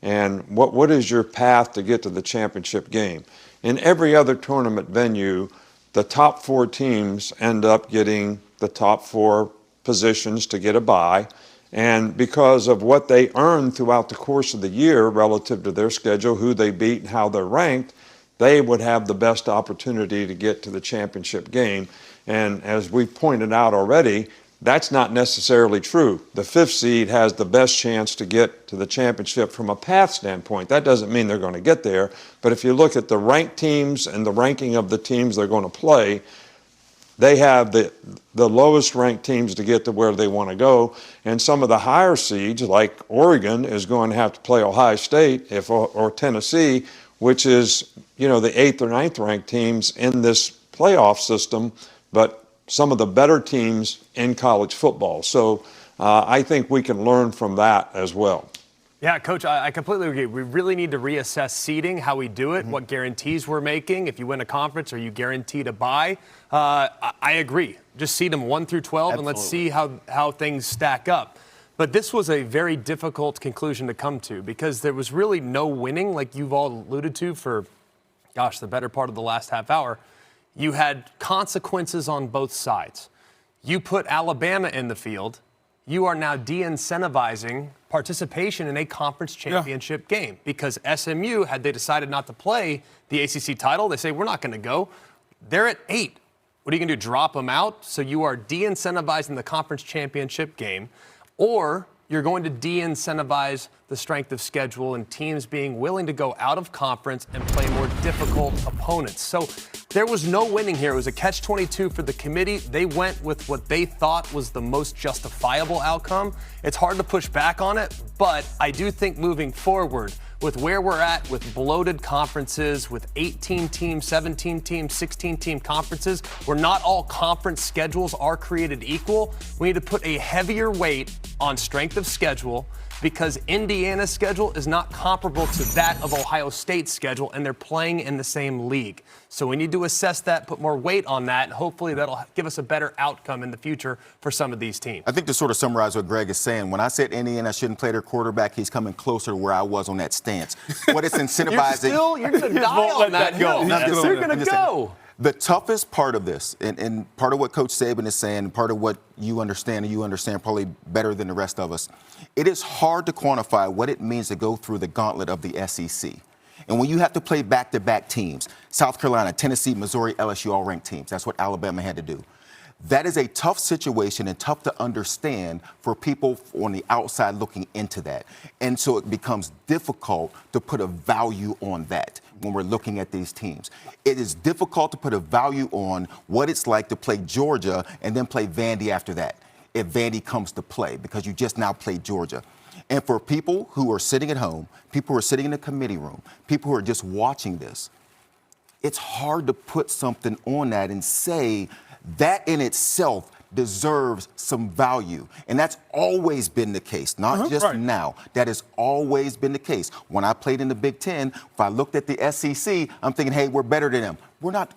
Speaker 9: and what is your path to get to the championship game. In every other tournament venue, the top 4 teams end up getting the top 4 positions to get a bye. And because of what they earned throughout the course of the year relative to their schedule, who they beat and how they're ranked, they would have the best opportunity to get to the championship game. And as we pointed out already, that's not necessarily true. The 5th seed has the best chance to get to the championship from a path standpoint. That doesn't mean they're going to get there. But if you look at the ranked teams and the ranking of the teams they're going to play, they have the lowest ranked teams to get to where they want to go. And some of the higher seeds, like Oregon, is going to have to play Ohio State or Tennessee, which is, the 8th or 9th ranked teams in this playoff system, but some of the better teams in college football. So I think we can learn from that as well.
Speaker 6: Yeah, Coach, I completely agree. We really need to reassess seeding, how we do it, what guarantees we're making. If you win a conference, are you guaranteed a bye? I agree. Just seed them 1 through 12, and let's see how things stack up. But this was a very difficult conclusion to come to because there was really no winning, like you've all alluded to for, the better part of the last half hour. You had consequences on both sides. You put Alabama in the field. You are now de-incentivizing participation in a conference championship game because SMU, had they decided not to play the ACC title, they say, we're not going to go. They're at 8. What are you going to do, drop them out? So you are de-incentivizing the conference championship game, or you're going to de-incentivize the strength of schedule and teams being willing to go out of conference and play more difficult opponents. So there was no winning here. It was a catch-22 for the committee. They went with what they thought was the most justifiable outcome. It's hard to push back on it, but I do think moving forward, with where we're at with bloated conferences, with 18 teams, 17 teams, 16 team conferences, where not all conference schedules are created equal, we need to put a heavier weight on strength of schedule because Indiana's schedule is not comparable to that of Ohio State's schedule, and they're playing in the same league. So we need to assess that, put more weight on that, and hopefully that'll give us a better outcome in the future for some of these teams.
Speaker 8: I think to sort of summarize what Greg is saying, when I said Indiana shouldn't play their quarterback, he's coming closer to where I was on that stance. What it's incentivizing.
Speaker 6: You're going to die on that hill. You're going to go.
Speaker 8: The toughest part of this, and part of what Coach Saban is saying, part of what you understand, and you understand probably better than the rest of us, it is hard to quantify what it means to go through the gauntlet of the SEC. And when you have to play back-to-back teams, South Carolina, Tennessee, Missouri, LSU, all ranked teams, that's what Alabama had to do. That is a tough situation and tough to understand for people on the outside looking into that. And so it becomes difficult to put a value on that when we're looking at these teams. It is difficult to put a value on what it's like to play Georgia and then play Vandy after that, if Vandy comes to play, because you just now played Georgia. And for people who are sitting at home, people who are sitting in the committee room, people who are just watching this, it's hard to put something on that and say that in itself deserves some value. And that's always been the case, not just now. That has always been the case. When I played in the Big Ten, if I looked at the SEC, I'm thinking, hey, we're better than them. We're not.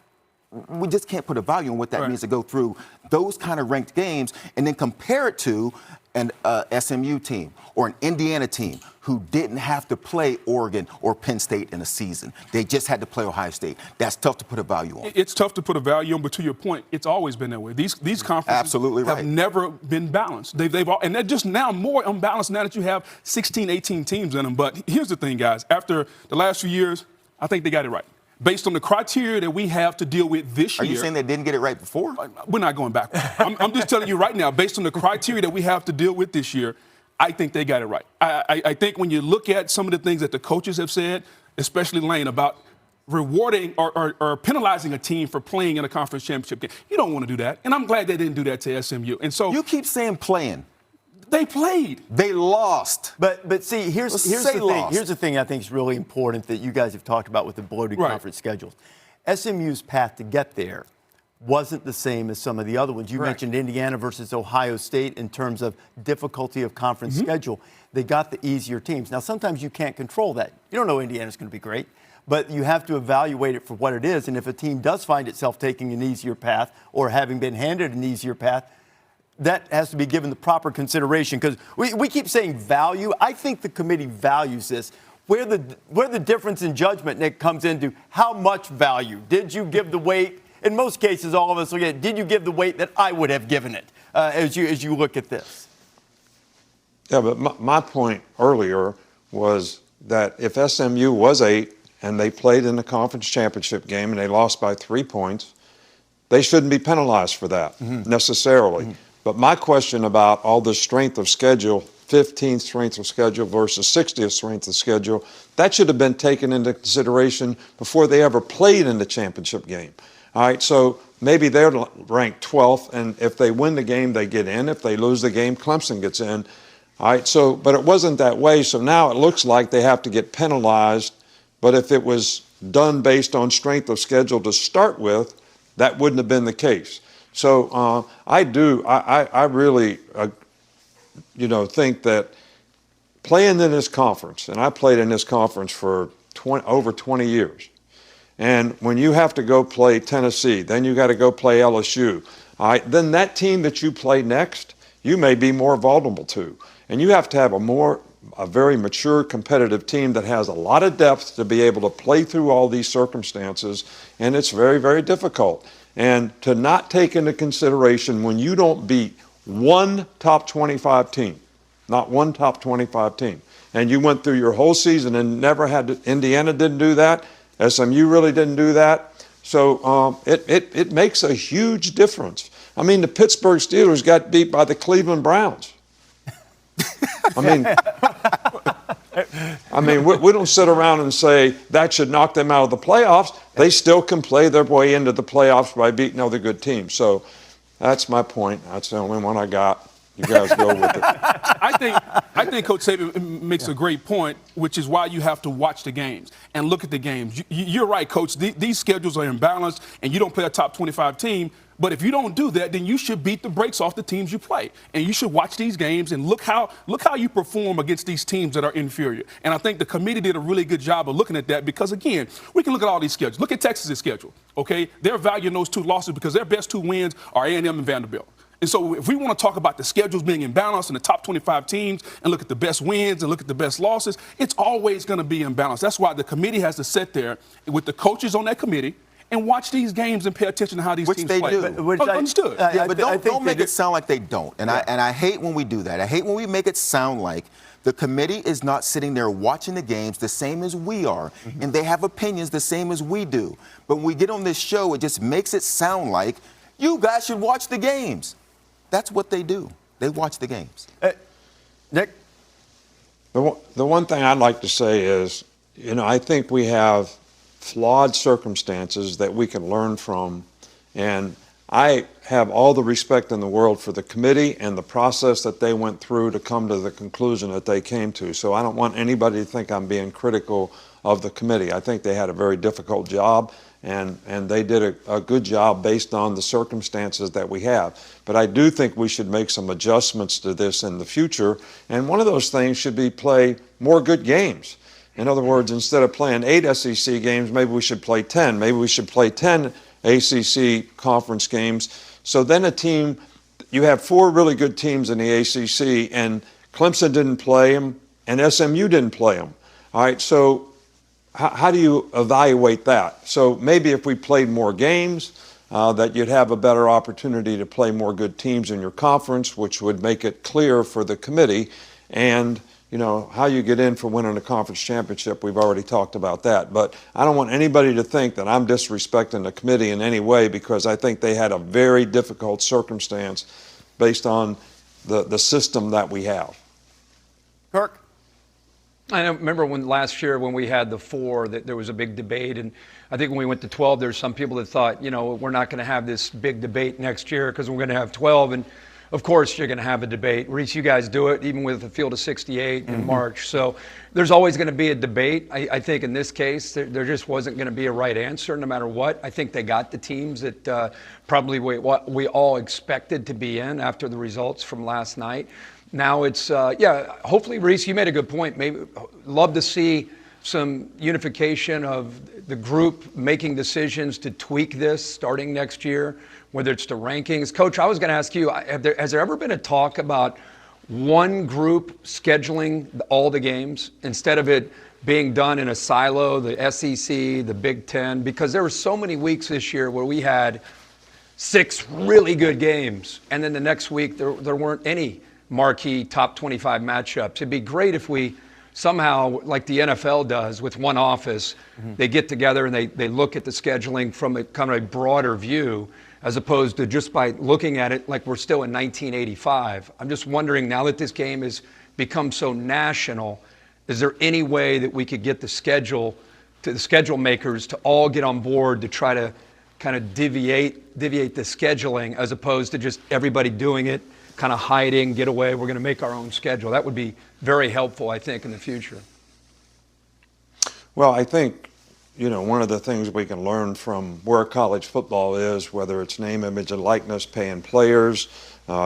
Speaker 8: We just can't put a value on what that means to go through those kind of ranked games and then compare it to an SMU team or an Indiana team who didn't have to play Oregon or Penn State in a season. They just had to play Ohio State. That's tough to put a value on.
Speaker 7: It's tough to put a value on, but to your point, it's always been that way. These conferences have never been balanced. They've all, and they're just now more unbalanced now that you have 16, 18 teams in them. But here's the thing, guys. After the last few years, I think they got it right. Based on the criteria that we have to deal with this year.
Speaker 8: Are you saying they didn't get it right before?
Speaker 7: We're not going back. I'm just telling you right now, based on the criteria that we have to deal with this year, I think they got it right. I think when you look at some of the things that the coaches have said, especially Lane, about rewarding or penalizing a team for playing in a conference championship game, you don't want to do that. And I'm glad they didn't do that to SMU. And so
Speaker 8: you keep saying playing.
Speaker 7: They played.
Speaker 8: They lost.
Speaker 1: But see, here's the thing. Here's the thing I think is really important that you guys have talked about with the bloated conference schedules. SMU's path to get there wasn't the same as some of the other ones. You mentioned Indiana versus Ohio State in terms of difficulty of conference schedule. They got the easier teams. Now, sometimes you can't control that. You don't know Indiana's going to be great, but you have to evaluate it for what it is. And if a team does find itself taking an easier path or having been handed an easier path, that has to be given the proper consideration, because we keep saying value. I think the committee values this. Where the difference in judgment, Nick, comes into how much value. Did you give the weight? In most cases, all of us look at, did you give the weight that I would have given it as you look at this?
Speaker 9: Yeah, but my point earlier was that if SMU was 8 and they played in the conference championship game and they lost by 3 points, they shouldn't be penalized for that necessarily. But my question about all the strength of schedule, 15th strength of schedule versus 60th strength of schedule, that should have been taken into consideration before they ever played in the championship game. All right, so maybe they're ranked 12th, and if they win the game, they get in. If they lose the game, Clemson gets in. All right, so, but it wasn't that way, so now it looks like they have to get penalized. But if it was done based on strength of schedule to start with, that wouldn't have been the case. So I really, think that playing in this conference, and I played in this conference for over 20 years, and when you have to go play Tennessee, then you got to go play LSU, all right, then that team that you play next, you may be more vulnerable to. And you have to have a very mature, competitive team that has a lot of depth to be able to play through all these circumstances, and it's very, very difficult. And to not take into consideration when you don't beat one top 25 team, not one top 25 team, and you went through your whole season and never had to, Indiana didn't do that, SMU really didn't do that, so it makes a huge difference. I mean, the Pittsburgh Steelers got beat by the Cleveland Browns. I mean, we don't sit around and say that should knock them out of the playoffs. They still can play their way into the playoffs by beating other good teams. So that's my point. That's the only one I got. You guys go with it.
Speaker 7: I think Coach Saban makes a great point, which is why you have to watch the games and look at the games. You're right, Coach. These schedules are imbalanced, and you don't play a top 25 team. But if you don't do that, then you should beat the brakes off the teams you play. And you should watch these games and look how you perform against these teams that are inferior. And I think the committee did a really good job of looking at that because, again, we can look at all these schedules. Look at Texas' schedule, okay? They're valuing those 2 losses because their best 2 wins are A&M and Vanderbilt. And so if we want to talk about the schedules being imbalanced and the top 25 teams and look at the best wins and look at the best losses, it's always going to be imbalanced. That's why the committee has to sit there with the coaches on that committee and watch these games and pay attention to how these teams play. Understood.
Speaker 8: But don't make it sound like they don't. And I hate when we do that. I hate when we make it sound like the committee is not sitting there watching the games the same as we are, and they have opinions the same as we do. But when we get on this show, it just makes it sound like you guys should watch the games. That's what they do. They watch the games.
Speaker 1: Nick?
Speaker 9: The one thing I'd like to say is, I think we have flawed circumstances that we can learn from, and I have all the respect in the world for the committee and the process that they went through to come to the conclusion that they came to. So I don't want anybody to think I'm being critical of the committee. I think they had a very difficult job, and they did a good job based on the circumstances that we have. But I do think we should make some adjustments to this in the future, and one of those things should be play more good games. In other words, instead of playing 8 SEC games, maybe we should play 10. Maybe we should play 10 ACC conference games. So then you have 4 really good teams in the ACC, and Clemson didn't play them, and SMU didn't play them. All right, so how do you evaluate that? So maybe if we played more games, that you'd have a better opportunity to play more good teams in your conference, which would make it clear for the committee. And how you get in for winning a conference championship, we've already talked about that. But I don't want anybody to think that I'm disrespecting the committee in any way, because I think they had a very difficult circumstance based on the system that we have.
Speaker 1: Kirk?
Speaker 10: I remember last year when we had the 4, that there was a big debate. And I think when we went to 12, there's some people that thought, we're not going to have this big debate next year because we're going to have 12. And of course, you're going to have a debate. Reese, you guys do it, even with a field of 68 in March. So there's always going to be a debate. I think in this case, there just wasn't going to be a right answer no matter what. I think they got the teams that probably what we all expected to be in after the results from last night. Now it's, hopefully, Reese, you made a good point. Maybe love to see some unification of the group making decisions to tweak this starting next year, whether it's the rankings. Coach, I was going to ask you, has there ever been a talk about one group scheduling all the games instead of it being done in a silo, the SEC, the Big Ten? Because there were so many weeks this year where we had 6 really good games, and then the next week there weren't any marquee top 25 matchups. It'd be great if we somehow, like the NFL does with one office, they get together and they look at the scheduling from a kind of a broader view, as opposed to just by looking at it like we're still in 1985. I'm just wondering, now that this game has become so national, is there any way that we could get the schedule makers to all get on board to try to kind of deviate the scheduling, as opposed to just everybody doing it, kind of hiding, get away, we're going to make our own schedule? That would be very helpful, I think, in the future.
Speaker 9: Well, I think, one of the things we can learn from where college football is, whether it's name, image, and likeness, paying players,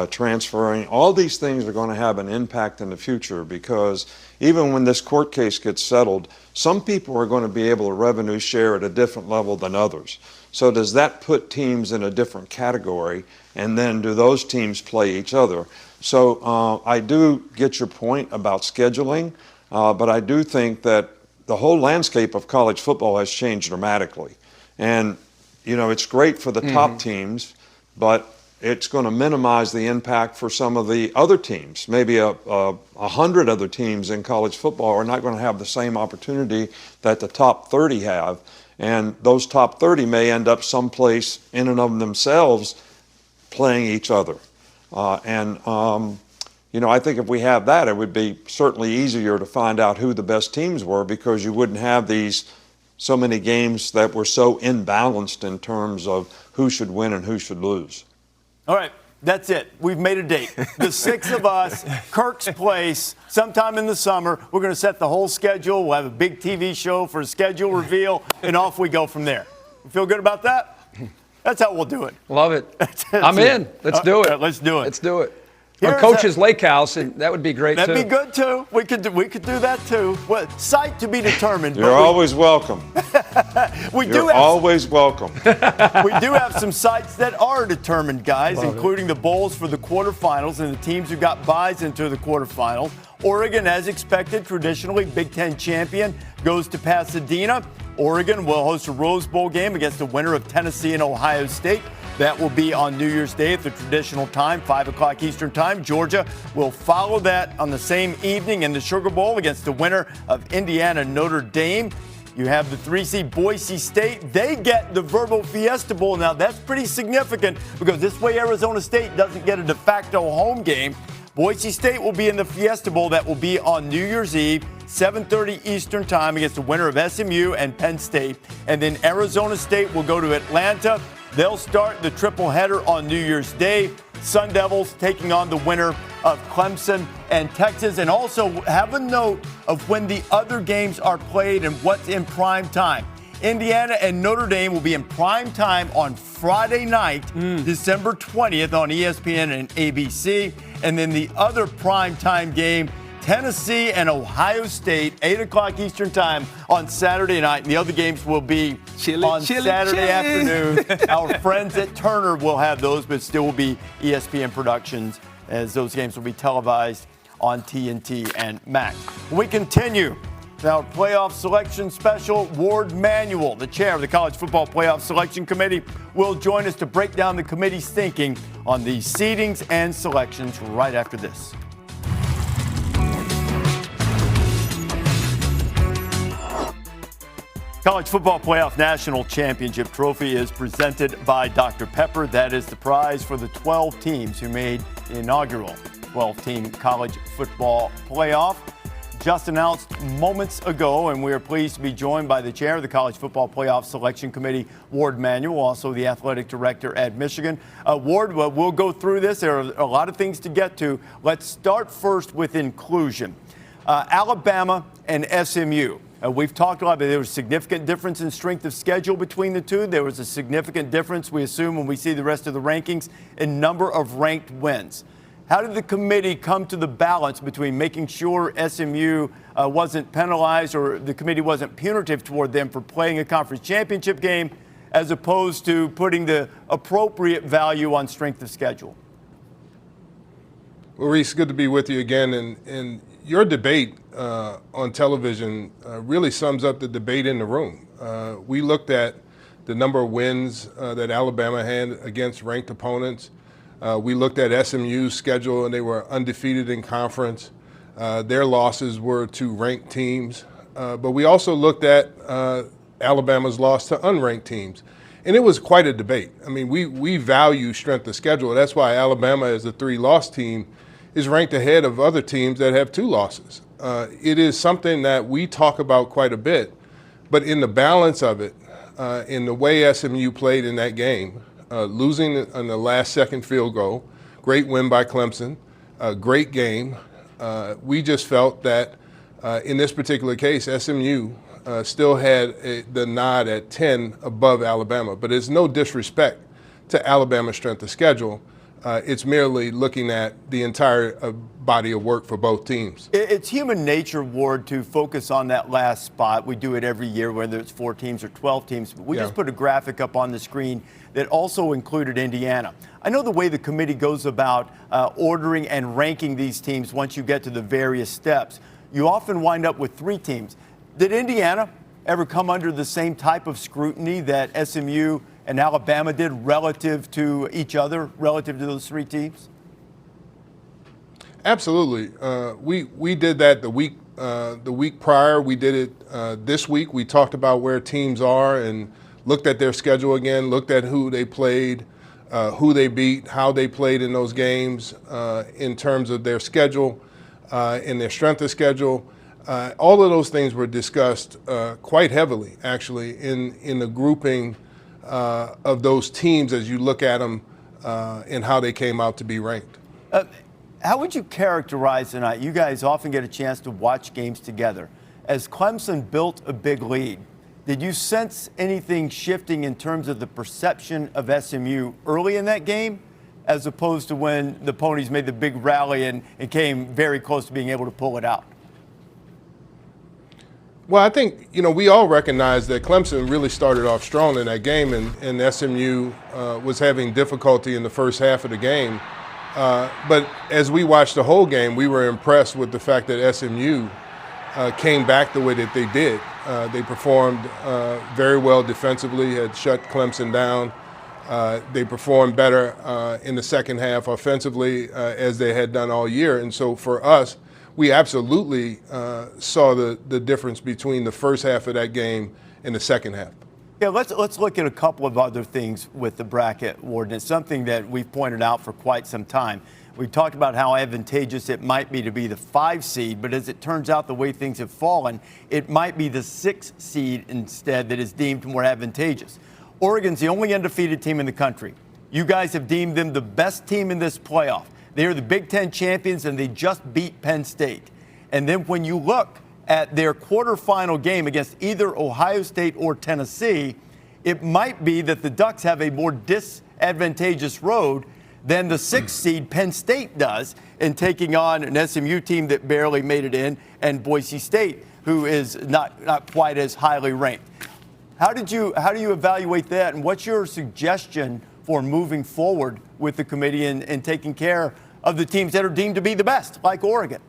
Speaker 9: transferring, all these things are going to have an impact in the future, because even when this court case gets settled, some people are going to be able to revenue share at a different level than others. So does that put teams in a different category, and then do those teams play each other? So I do get your point about scheduling, but I do think that the whole landscape of college football has changed dramatically. And, it's great for the top teams, but it's going to minimize the impact for some of the other teams. Maybe 100 other teams in college football are not going to have the same opportunity that the top 30 have. And those top 30 may end up someplace in and of themselves playing each other. I think if we have that, it would be certainly easier to find out who the best teams were, because you wouldn't have so many games that were so imbalanced in terms of who should win and who should lose.
Speaker 1: All right, that's it. We've made a date. The 6 of us, Kirk's Place, sometime in the summer. We're going to set the whole schedule. We'll have a big TV show for a schedule reveal, and off we go from there. You feel good about that? That's how we'll do it.
Speaker 10: Love it. I'm in. Let's do it.
Speaker 1: Right, let's do it.
Speaker 10: Let's do it. Or Coach's Lake House, and that would be great, too.
Speaker 1: That'd be good, too. We could do that, too. Well, site to be determined.
Speaker 9: You're always welcome. You're always welcome.
Speaker 1: We do have some sites that are determined, guys, including the bowls for the quarterfinals and the teams who got buys into the quarterfinals. Oregon, as expected, traditionally Big Ten champion, goes to Pasadena. Oregon will host a Rose Bowl game against the winner of Tennessee and Ohio State. That will be on New Year's Day at the traditional time, 5 o'clock Eastern Time. Georgia will follow that on the same evening in the Sugar Bowl against the winner of Indiana Notre Dame. You have the 3-seed Boise State. They get the Verbo Fiesta Bowl. Now, that's pretty significant, because this way Arizona State doesn't get a de facto home game. Boise State will be in the Fiesta Bowl. That will be on New Year's Eve, 7:30 Eastern Time, against the winner of SMU and Penn State. And then Arizona State will go to Atlanta. They'll start the triple header on New Year's Day. Sun Devils taking on the winner of Clemson and Texas. And also have a note of when the other games are played and what's in prime time. Indiana and Notre Dame will be in prime time on Friday night, December 20th on ESPN and ABC. And then the other prime time game, Tennessee and Ohio State, 8 o'clock Eastern Time on Saturday night. And the other games will be on Saturday afternoon. Our friends at Turner will have those, but still will be ESPN Productions, as those games will be televised on TNT and Max. We continue with our playoff selection special. Ward Manuel, the chair of the College Football Playoff Selection Committee, will join us to break down the committee's thinking on these seedings and selections right after this. College Football Playoff National Championship Trophy is presented by Dr. Pepper. That is the prize for the 12 teams who made the inaugural 12-team College Football Playoff. Just announced moments ago, and we are pleased to be joined by the chair of the College Football Playoff Selection Committee, Ward Manuel, also the athletic director at Michigan. Ward, we'll go through this. There are a lot of things to get to. Let's start first with inclusion. Alabama and SMU. We've talked a lot about there was a significant difference in strength of schedule between the two. There was a significant difference, we assume, when we see the rest of the rankings, in number of ranked wins. How did the committee come to the balance between making sure SMU wasn't penalized, or the committee wasn't punitive toward them for playing a conference championship game, as opposed to putting the appropriate value on strength of schedule?
Speaker 17: Well, Reese, good to be with you again. And your debate on television really sums up the debate in the room. We looked at the number of wins that Alabama had against ranked opponents. We looked at SMU's schedule, and they were undefeated in conference. Their losses were to ranked teams. But we also looked at Alabama's loss to unranked teams. And it was quite a debate. I mean, we value strength of schedule. That's why Alabama, as a 3-loss team, is ranked ahead of other teams that have 2 losses. It is something that we talk about quite a bit. But in the balance of it, in the way SMU played in that game, losing on the last-second field goal, great win by Clemson, great game. We just felt that in this particular case, SMU still had the nod at 10 above Alabama. But it's no disrespect to Alabama's strength of schedule. It's merely looking at the entire body of work for both teams.
Speaker 1: It's human nature, Ward, to focus on that last spot. We do it every year, whether it's 4 teams or 12 teams. But we just put a graphic up on the screen that also included Indiana. I know the way the committee goes about ordering and ranking these teams once you get to the various steps. You often wind up with 3 teams. Did Indiana ever come under the same type of scrutiny that SMU and Alabama did relative to each other, relative to those 3 teams?
Speaker 17: Absolutely. We did that the week prior. We did it this week. We talked about where teams are and looked at their schedule again, looked at who they played, who they beat, how they played in those games in terms of their schedule and their strength of schedule. All of those things were discussed quite heavily, actually, in the grouping of those teams as you look at them and how they came out to be ranked.
Speaker 1: How would you characterize tonight? You guys often get a chance to watch games together. As Clemson built a big lead, did you sense anything shifting in terms of the perception of SMU early in that game, as opposed to when the Ponies made the big rally and came very close to being able to pull it out?
Speaker 17: Well, I think, we all recognize that Clemson really started off strong in that game, and SMU was having difficulty in the first half of the game. But as we watched the whole game, we were impressed with the fact that SMU came back the way that they did. They performed very well defensively, had shut Clemson down. They performed better in the second half offensively as they had done all year. And so for us, we absolutely saw the difference between the first half of that game and the second half.
Speaker 1: Yeah, let's look at a couple of other things with the bracket, Warden. It's something that we've pointed out for quite some time. We've talked about how advantageous it might be to be the 5 seed, but as it turns out, the way things have fallen, it might be the 6 seed instead that is deemed more advantageous. Oregon's the only undefeated team in the country. You guys have deemed them the best team in this playoff. They are the Big Ten champions, and they just beat Penn State. And then when you look at their quarterfinal game against either Ohio State or Tennessee, it might be that the Ducks have a more disadvantageous road than the 6th seed Penn State does in taking on an SMU team that barely made it in, and Boise State, who is not quite as highly ranked. How do you evaluate that, and what's your suggestion for moving forward with the committee and taking care of the teams that are deemed to be the best, like Oregon?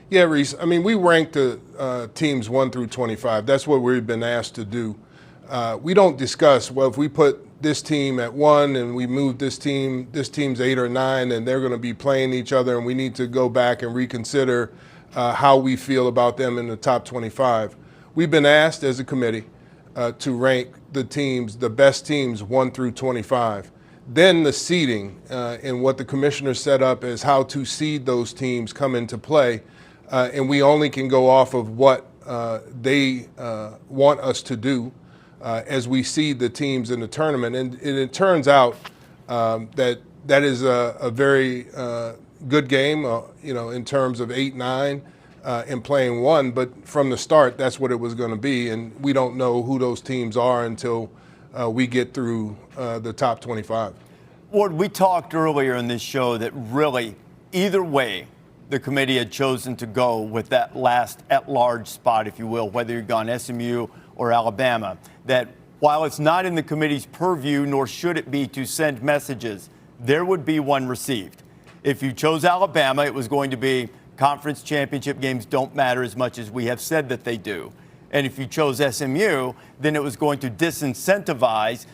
Speaker 17: Yeah, Reese. I mean, we ranked the teams 1 through 25. That's what we've been asked to do. We don't discuss, well, if we put this team at 1 and we move this team's 8 or 9, and they're going to be playing each other, and we need to go back and reconsider how we feel about them in the top 25. We've been asked as a committee to rank the best teams 1 through 25. Then the seeding and what the commissioner set up as how to seed those teams come into play. And we only can go off of what they want us to do as we seed the teams in the tournament. And it turns out that is a very good game, in terms of 8-9 and playing 1. But from the start, that's what it was going to be. And we don't know who those teams are until we get through the top 25.
Speaker 1: Ward, we talked earlier in this show that really, either way, the committee had chosen to go with that last at-large spot, if you will, whether you've gone SMU or Alabama, that while it's not in the committee's purview, nor should it be, to send messages, there would be one received. If you chose Alabama, it was going to be conference championship games don't matter as much as we have said that they do. And if you chose SMU, then it was going to disincentivize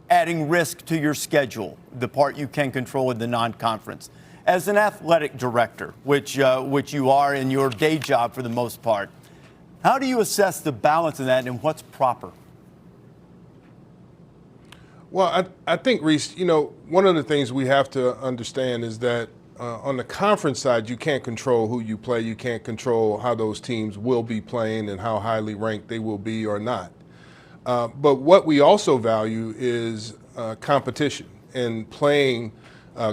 Speaker 1: adding risk to your schedule, the part you can control in the non-conference. As an athletic director, which you are in your day job for the most part, how do you assess the balance in that and what's proper?
Speaker 17: Well, I think, Reese, one of the things we have to understand is that on the conference side, you can't control who you play. You can't control how those teams will be playing and how highly ranked they will be or not. But what we also value is competition and playing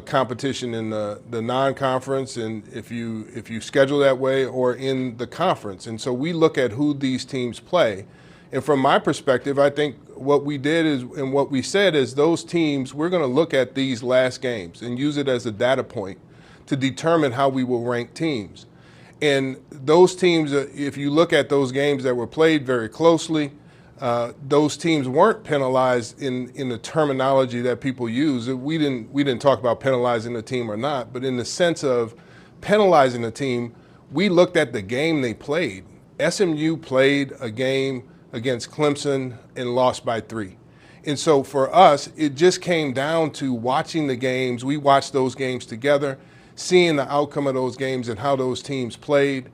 Speaker 17: competition in the non-conference, and if you schedule that way, or in the conference. And so we look at who these teams play. And from my perspective, I think what we did is, and what we said is, those teams, we're going to look at these last games and use it as a data point to determine how we will rank teams. And those teams, if you look at those games that were played very closely, those teams weren't penalized in the terminology that people use. We didn't talk about penalizing the team or not, but in the sense of penalizing the team, we looked at the game they played. SMU played a game against Clemson and lost by 3. And so for us, it just came down to watching the games. We watched those games together, seeing the outcome of those games and how those teams played.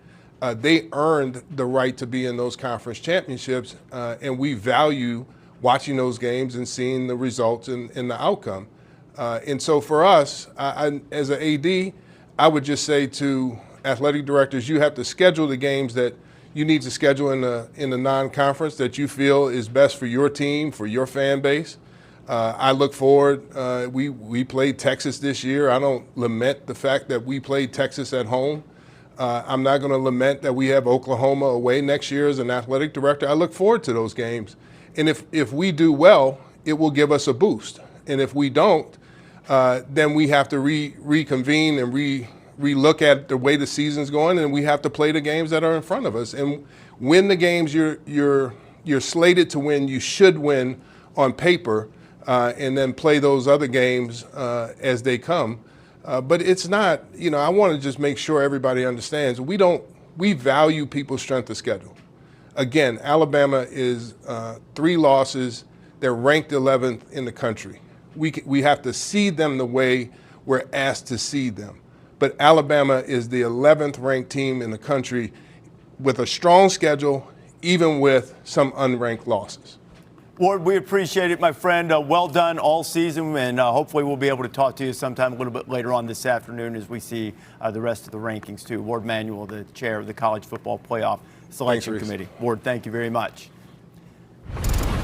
Speaker 17: They earned the right to be in those conference championships, and we value watching those games and seeing the results and the outcome. And so for us, as an AD, I would just say to athletic directors, you have to schedule the games that you need to schedule in the non-conference that you feel is best for your team, for your fan base. I look forward. We played Texas this year. I don't lament the fact that we played Texas at home. I'm not going to lament that we have Oklahoma away next year as an athletic director. I look forward to those games. And if we do well, it will give us a boost. And if we don't, then we have to reconvene and relook at the way the season's going, and we have to play the games that are in front of us. And win the games you're slated to win, you should win on paper, and then play those other games as they come. But it's not, I want to just make sure everybody understands, we value people's strength of schedule. Again, Alabama is 3 losses. They're ranked 11th in the country. We have to seed them the way we're asked to seed them. But Alabama is the 11th ranked team in the country with a strong schedule, even with some unranked losses.
Speaker 1: Ward, we appreciate it, my friend. Well done all season, and hopefully we'll be able to talk to you sometime a little bit later on this afternoon as we see the rest of the rankings, too. Ward Manuel, the chair of the College Football Playoff Selection Committee. Ward, thank you very much.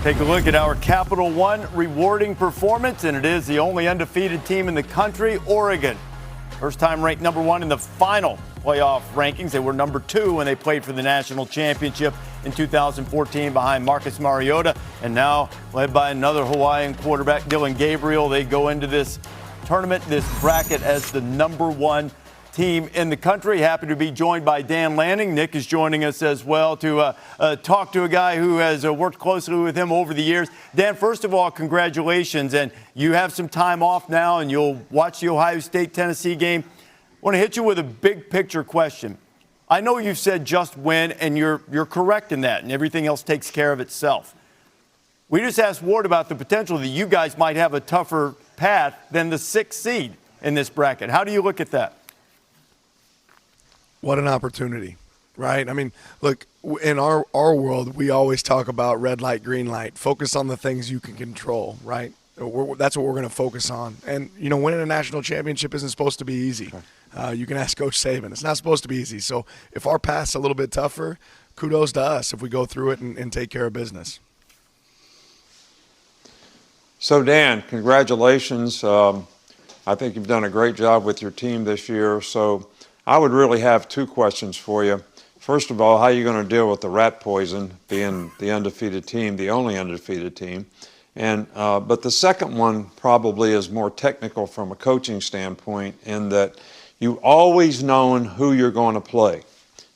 Speaker 1: Take a look at our Capital One rewarding performance, and it is the only undefeated team in the country, Oregon. First time ranked number 1 in the final playoff rankings. They were number 2 when they played for the national championship in 2014 behind Marcus Mariota. And now, led by another Hawaiian quarterback, Dillon Gabriel, they go into this tournament, this bracket, as the number 1 team in the country. Happy to be joined by Dan Lanning. Nick is joining us as well to talk to a guy who has worked closely with him over the years. Dan, first of all, congratulations. And you have some time off now, and you'll watch the Ohio State-Tennessee game. I want to hit you with a big picture question. I know you've said just win, and you're correct in that, and everything else takes care of itself. We just asked Ward about the potential that you guys might have a tougher path than the 6th seed in this bracket. How do you look at that?
Speaker 18: What an opportunity, right? I mean, look, in our world, we always talk about red light, green light. Focus on the things you can control, right? That's what we're going to focus on. And, winning a national championship isn't supposed to be easy. You can ask Coach Saban. It's not supposed to be easy. So if our path's a little bit tougher, kudos to us if we go through it and take care of business.
Speaker 9: So, Dan, congratulations. I think you've done a great job with your team this year. So I would really have 2 questions for you. First of all, how are you going to deal with the rat poison, being the undefeated team, the only undefeated team? But the second one probably is more technical from a coaching standpoint, in that you've always known who you're going to play.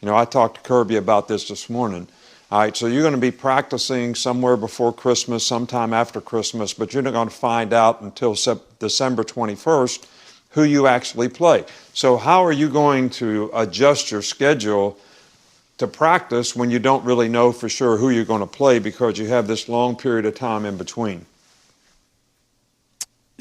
Speaker 9: I talked to Kirby about this morning. All right, so you're going to be practicing somewhere before Christmas, sometime after Christmas, but you're not going to find out until December 21st who you actually play. So how are you going to adjust your schedule to practice when you don't really know for sure who you're going to play, because you have this long period of time in between?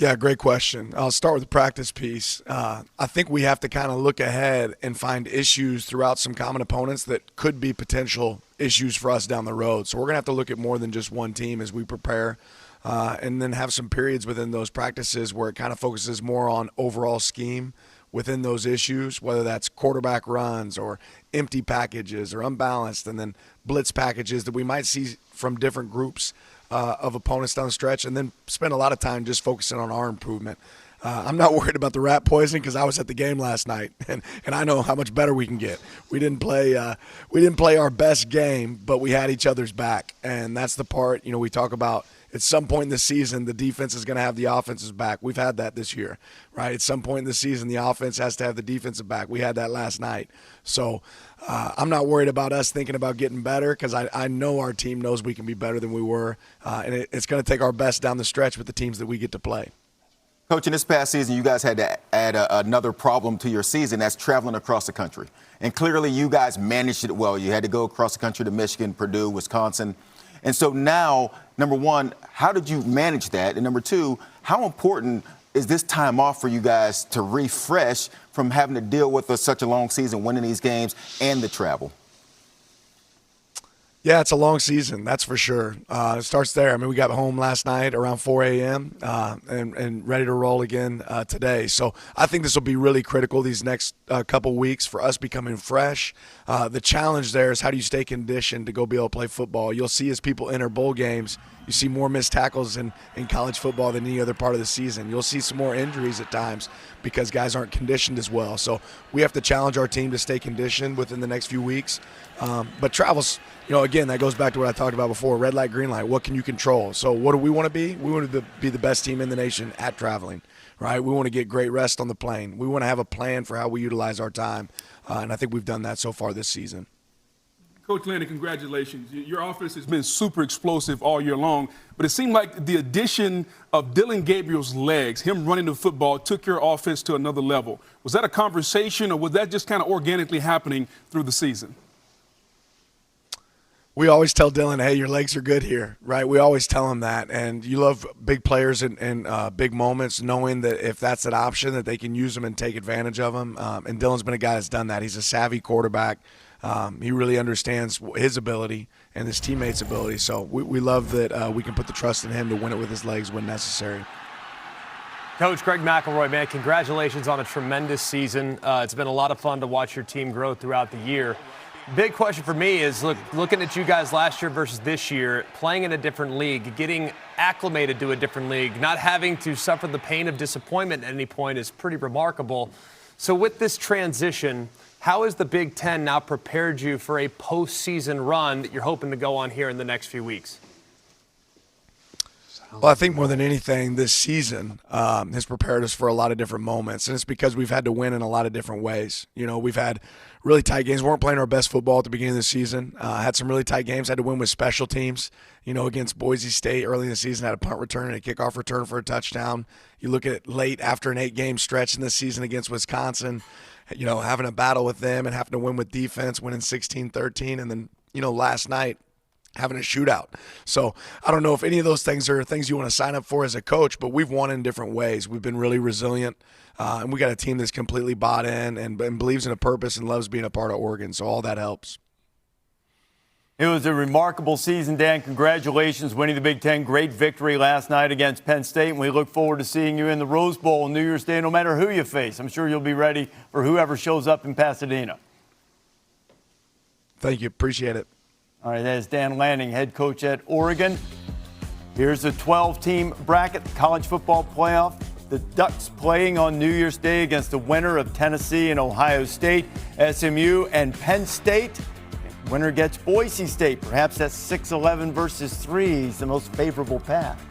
Speaker 18: Yeah, great question. I'll start with the practice piece. I think we have to kind of look ahead and find issues throughout some common opponents that could be potential issues for us down the road. So we're going to have to look at more than just one team as we prepare, and then have some periods within those practices where it kind of focuses more on overall scheme within those issues, whether that's quarterback runs or empty packages or unbalanced, and then blitz packages that we might see from different groups of opponents down the stretch, and then spend a lot of time just focusing on our improvement. I'm not worried about the rat poisoning because I was at the game last night, and I know how much better we can get. We didn't play our best game, but we had each other's back, and that's the part we talk about. At some point in the season, the defense is going to have the offense's back. We've had that this year, right? At some point in the season, the offense has to have the defensive back. We had that last night. So I'm not worried about us thinking about getting better because I know our team knows we can be better than we were, and it's going to take our best down the stretch with the teams that we get to play.
Speaker 8: Coach, in this past season, you guys had to add another problem to your season. That's traveling across the country. And clearly you guys managed it well. You had to go across the country to Michigan, Purdue, Wisconsin. And so now, number one, how did you manage that? And number two, how important is this time off for you guys to refresh from having to deal with such a long season, winning these games, and the travel?
Speaker 18: Yeah, it's a long season, that's for sure. It starts there. I mean, we got home last night around 4 a.m. And ready to roll again today. So I think this will be really critical these next couple weeks for us becoming fresh. The challenge there is how do you stay conditioned to go be able to play football? You'll see as people enter bowl games, you see more missed tackles in college football than any other part of the season. You'll see some more injuries at times because guys aren't conditioned as well. So we have to challenge our team to stay conditioned within the next few weeks. But travel's, again, that goes back to what I talked about before, red light, green light. What can you control? So what do we want to be? We want to be the best team in the nation at traveling, right? We want to get great rest on the plane. We want to have a plan for how we utilize our time, and I think we've done that so far this season.
Speaker 7: Coach Lanning, congratulations. Your offense has been super explosive all year long, but it seemed like the addition of Dillon Gabriel's legs, him running the football, took your offense to another level. Was that a conversation, or was that just kind of organically happening through the season?
Speaker 18: We always tell Dillon, hey, your legs are good here, right? We always tell him that. And you love big players in big moments, knowing that if that's an option, that they can use them and take advantage of them. And Dillon's been a guy that's done that. He's a savvy quarterback. He really understands his ability and his teammates' ability. So we love that we can put the trust in him to win it with his legs when necessary.
Speaker 6: Coach Greg McElroy, man, congratulations on a tremendous season. It's been a lot of fun to watch your team grow throughout the year. Big question for me is, looking at you guys last year versus this year, playing in a different league, getting acclimated to a different league, not having to suffer the pain of disappointment at any point is pretty remarkable. So with this transition, how has the Big Ten now prepared you for a postseason run that you're hoping to go on here in the next few weeks?
Speaker 18: Well, I think more than anything, this season has prepared us for a lot of different moments, and it's because we've had to win in a lot of different ways. We've had really tight games. We weren't playing our best football at the beginning of the season. Had some really tight games. Had to win with special teams. Against Boise State early in the season, had a punt return and a kickoff return for a touchdown. You look at it late after an 8-game stretch in this season against Wisconsin, having a battle with them and having to win with defense, winning 16-13, and then last night, having a shootout. So I don't know if any of those things are things you want to sign up for as a coach, but we've won in different ways. We've been really resilient, and we got a team that's completely bought in and believes in a purpose and loves being a part of Oregon. So all that helps.
Speaker 1: It was a remarkable season, Dan. Congratulations winning the Big Ten. Great victory last night against Penn State, and we look forward to seeing you in the Rose Bowl on New Year's Day, no matter who you face. I'm sure you'll be ready for whoever shows up in Pasadena.
Speaker 18: Thank you. Appreciate it.
Speaker 1: All right, that is Dan Lanning, head coach at Oregon. Here's the 12-team bracket, the college football playoff. The Ducks playing on New Year's Day against the winner of Tennessee and Ohio State, SMU and Penn State. Winner gets Boise State. Perhaps that's 6-11 versus 3 is the most favorable path.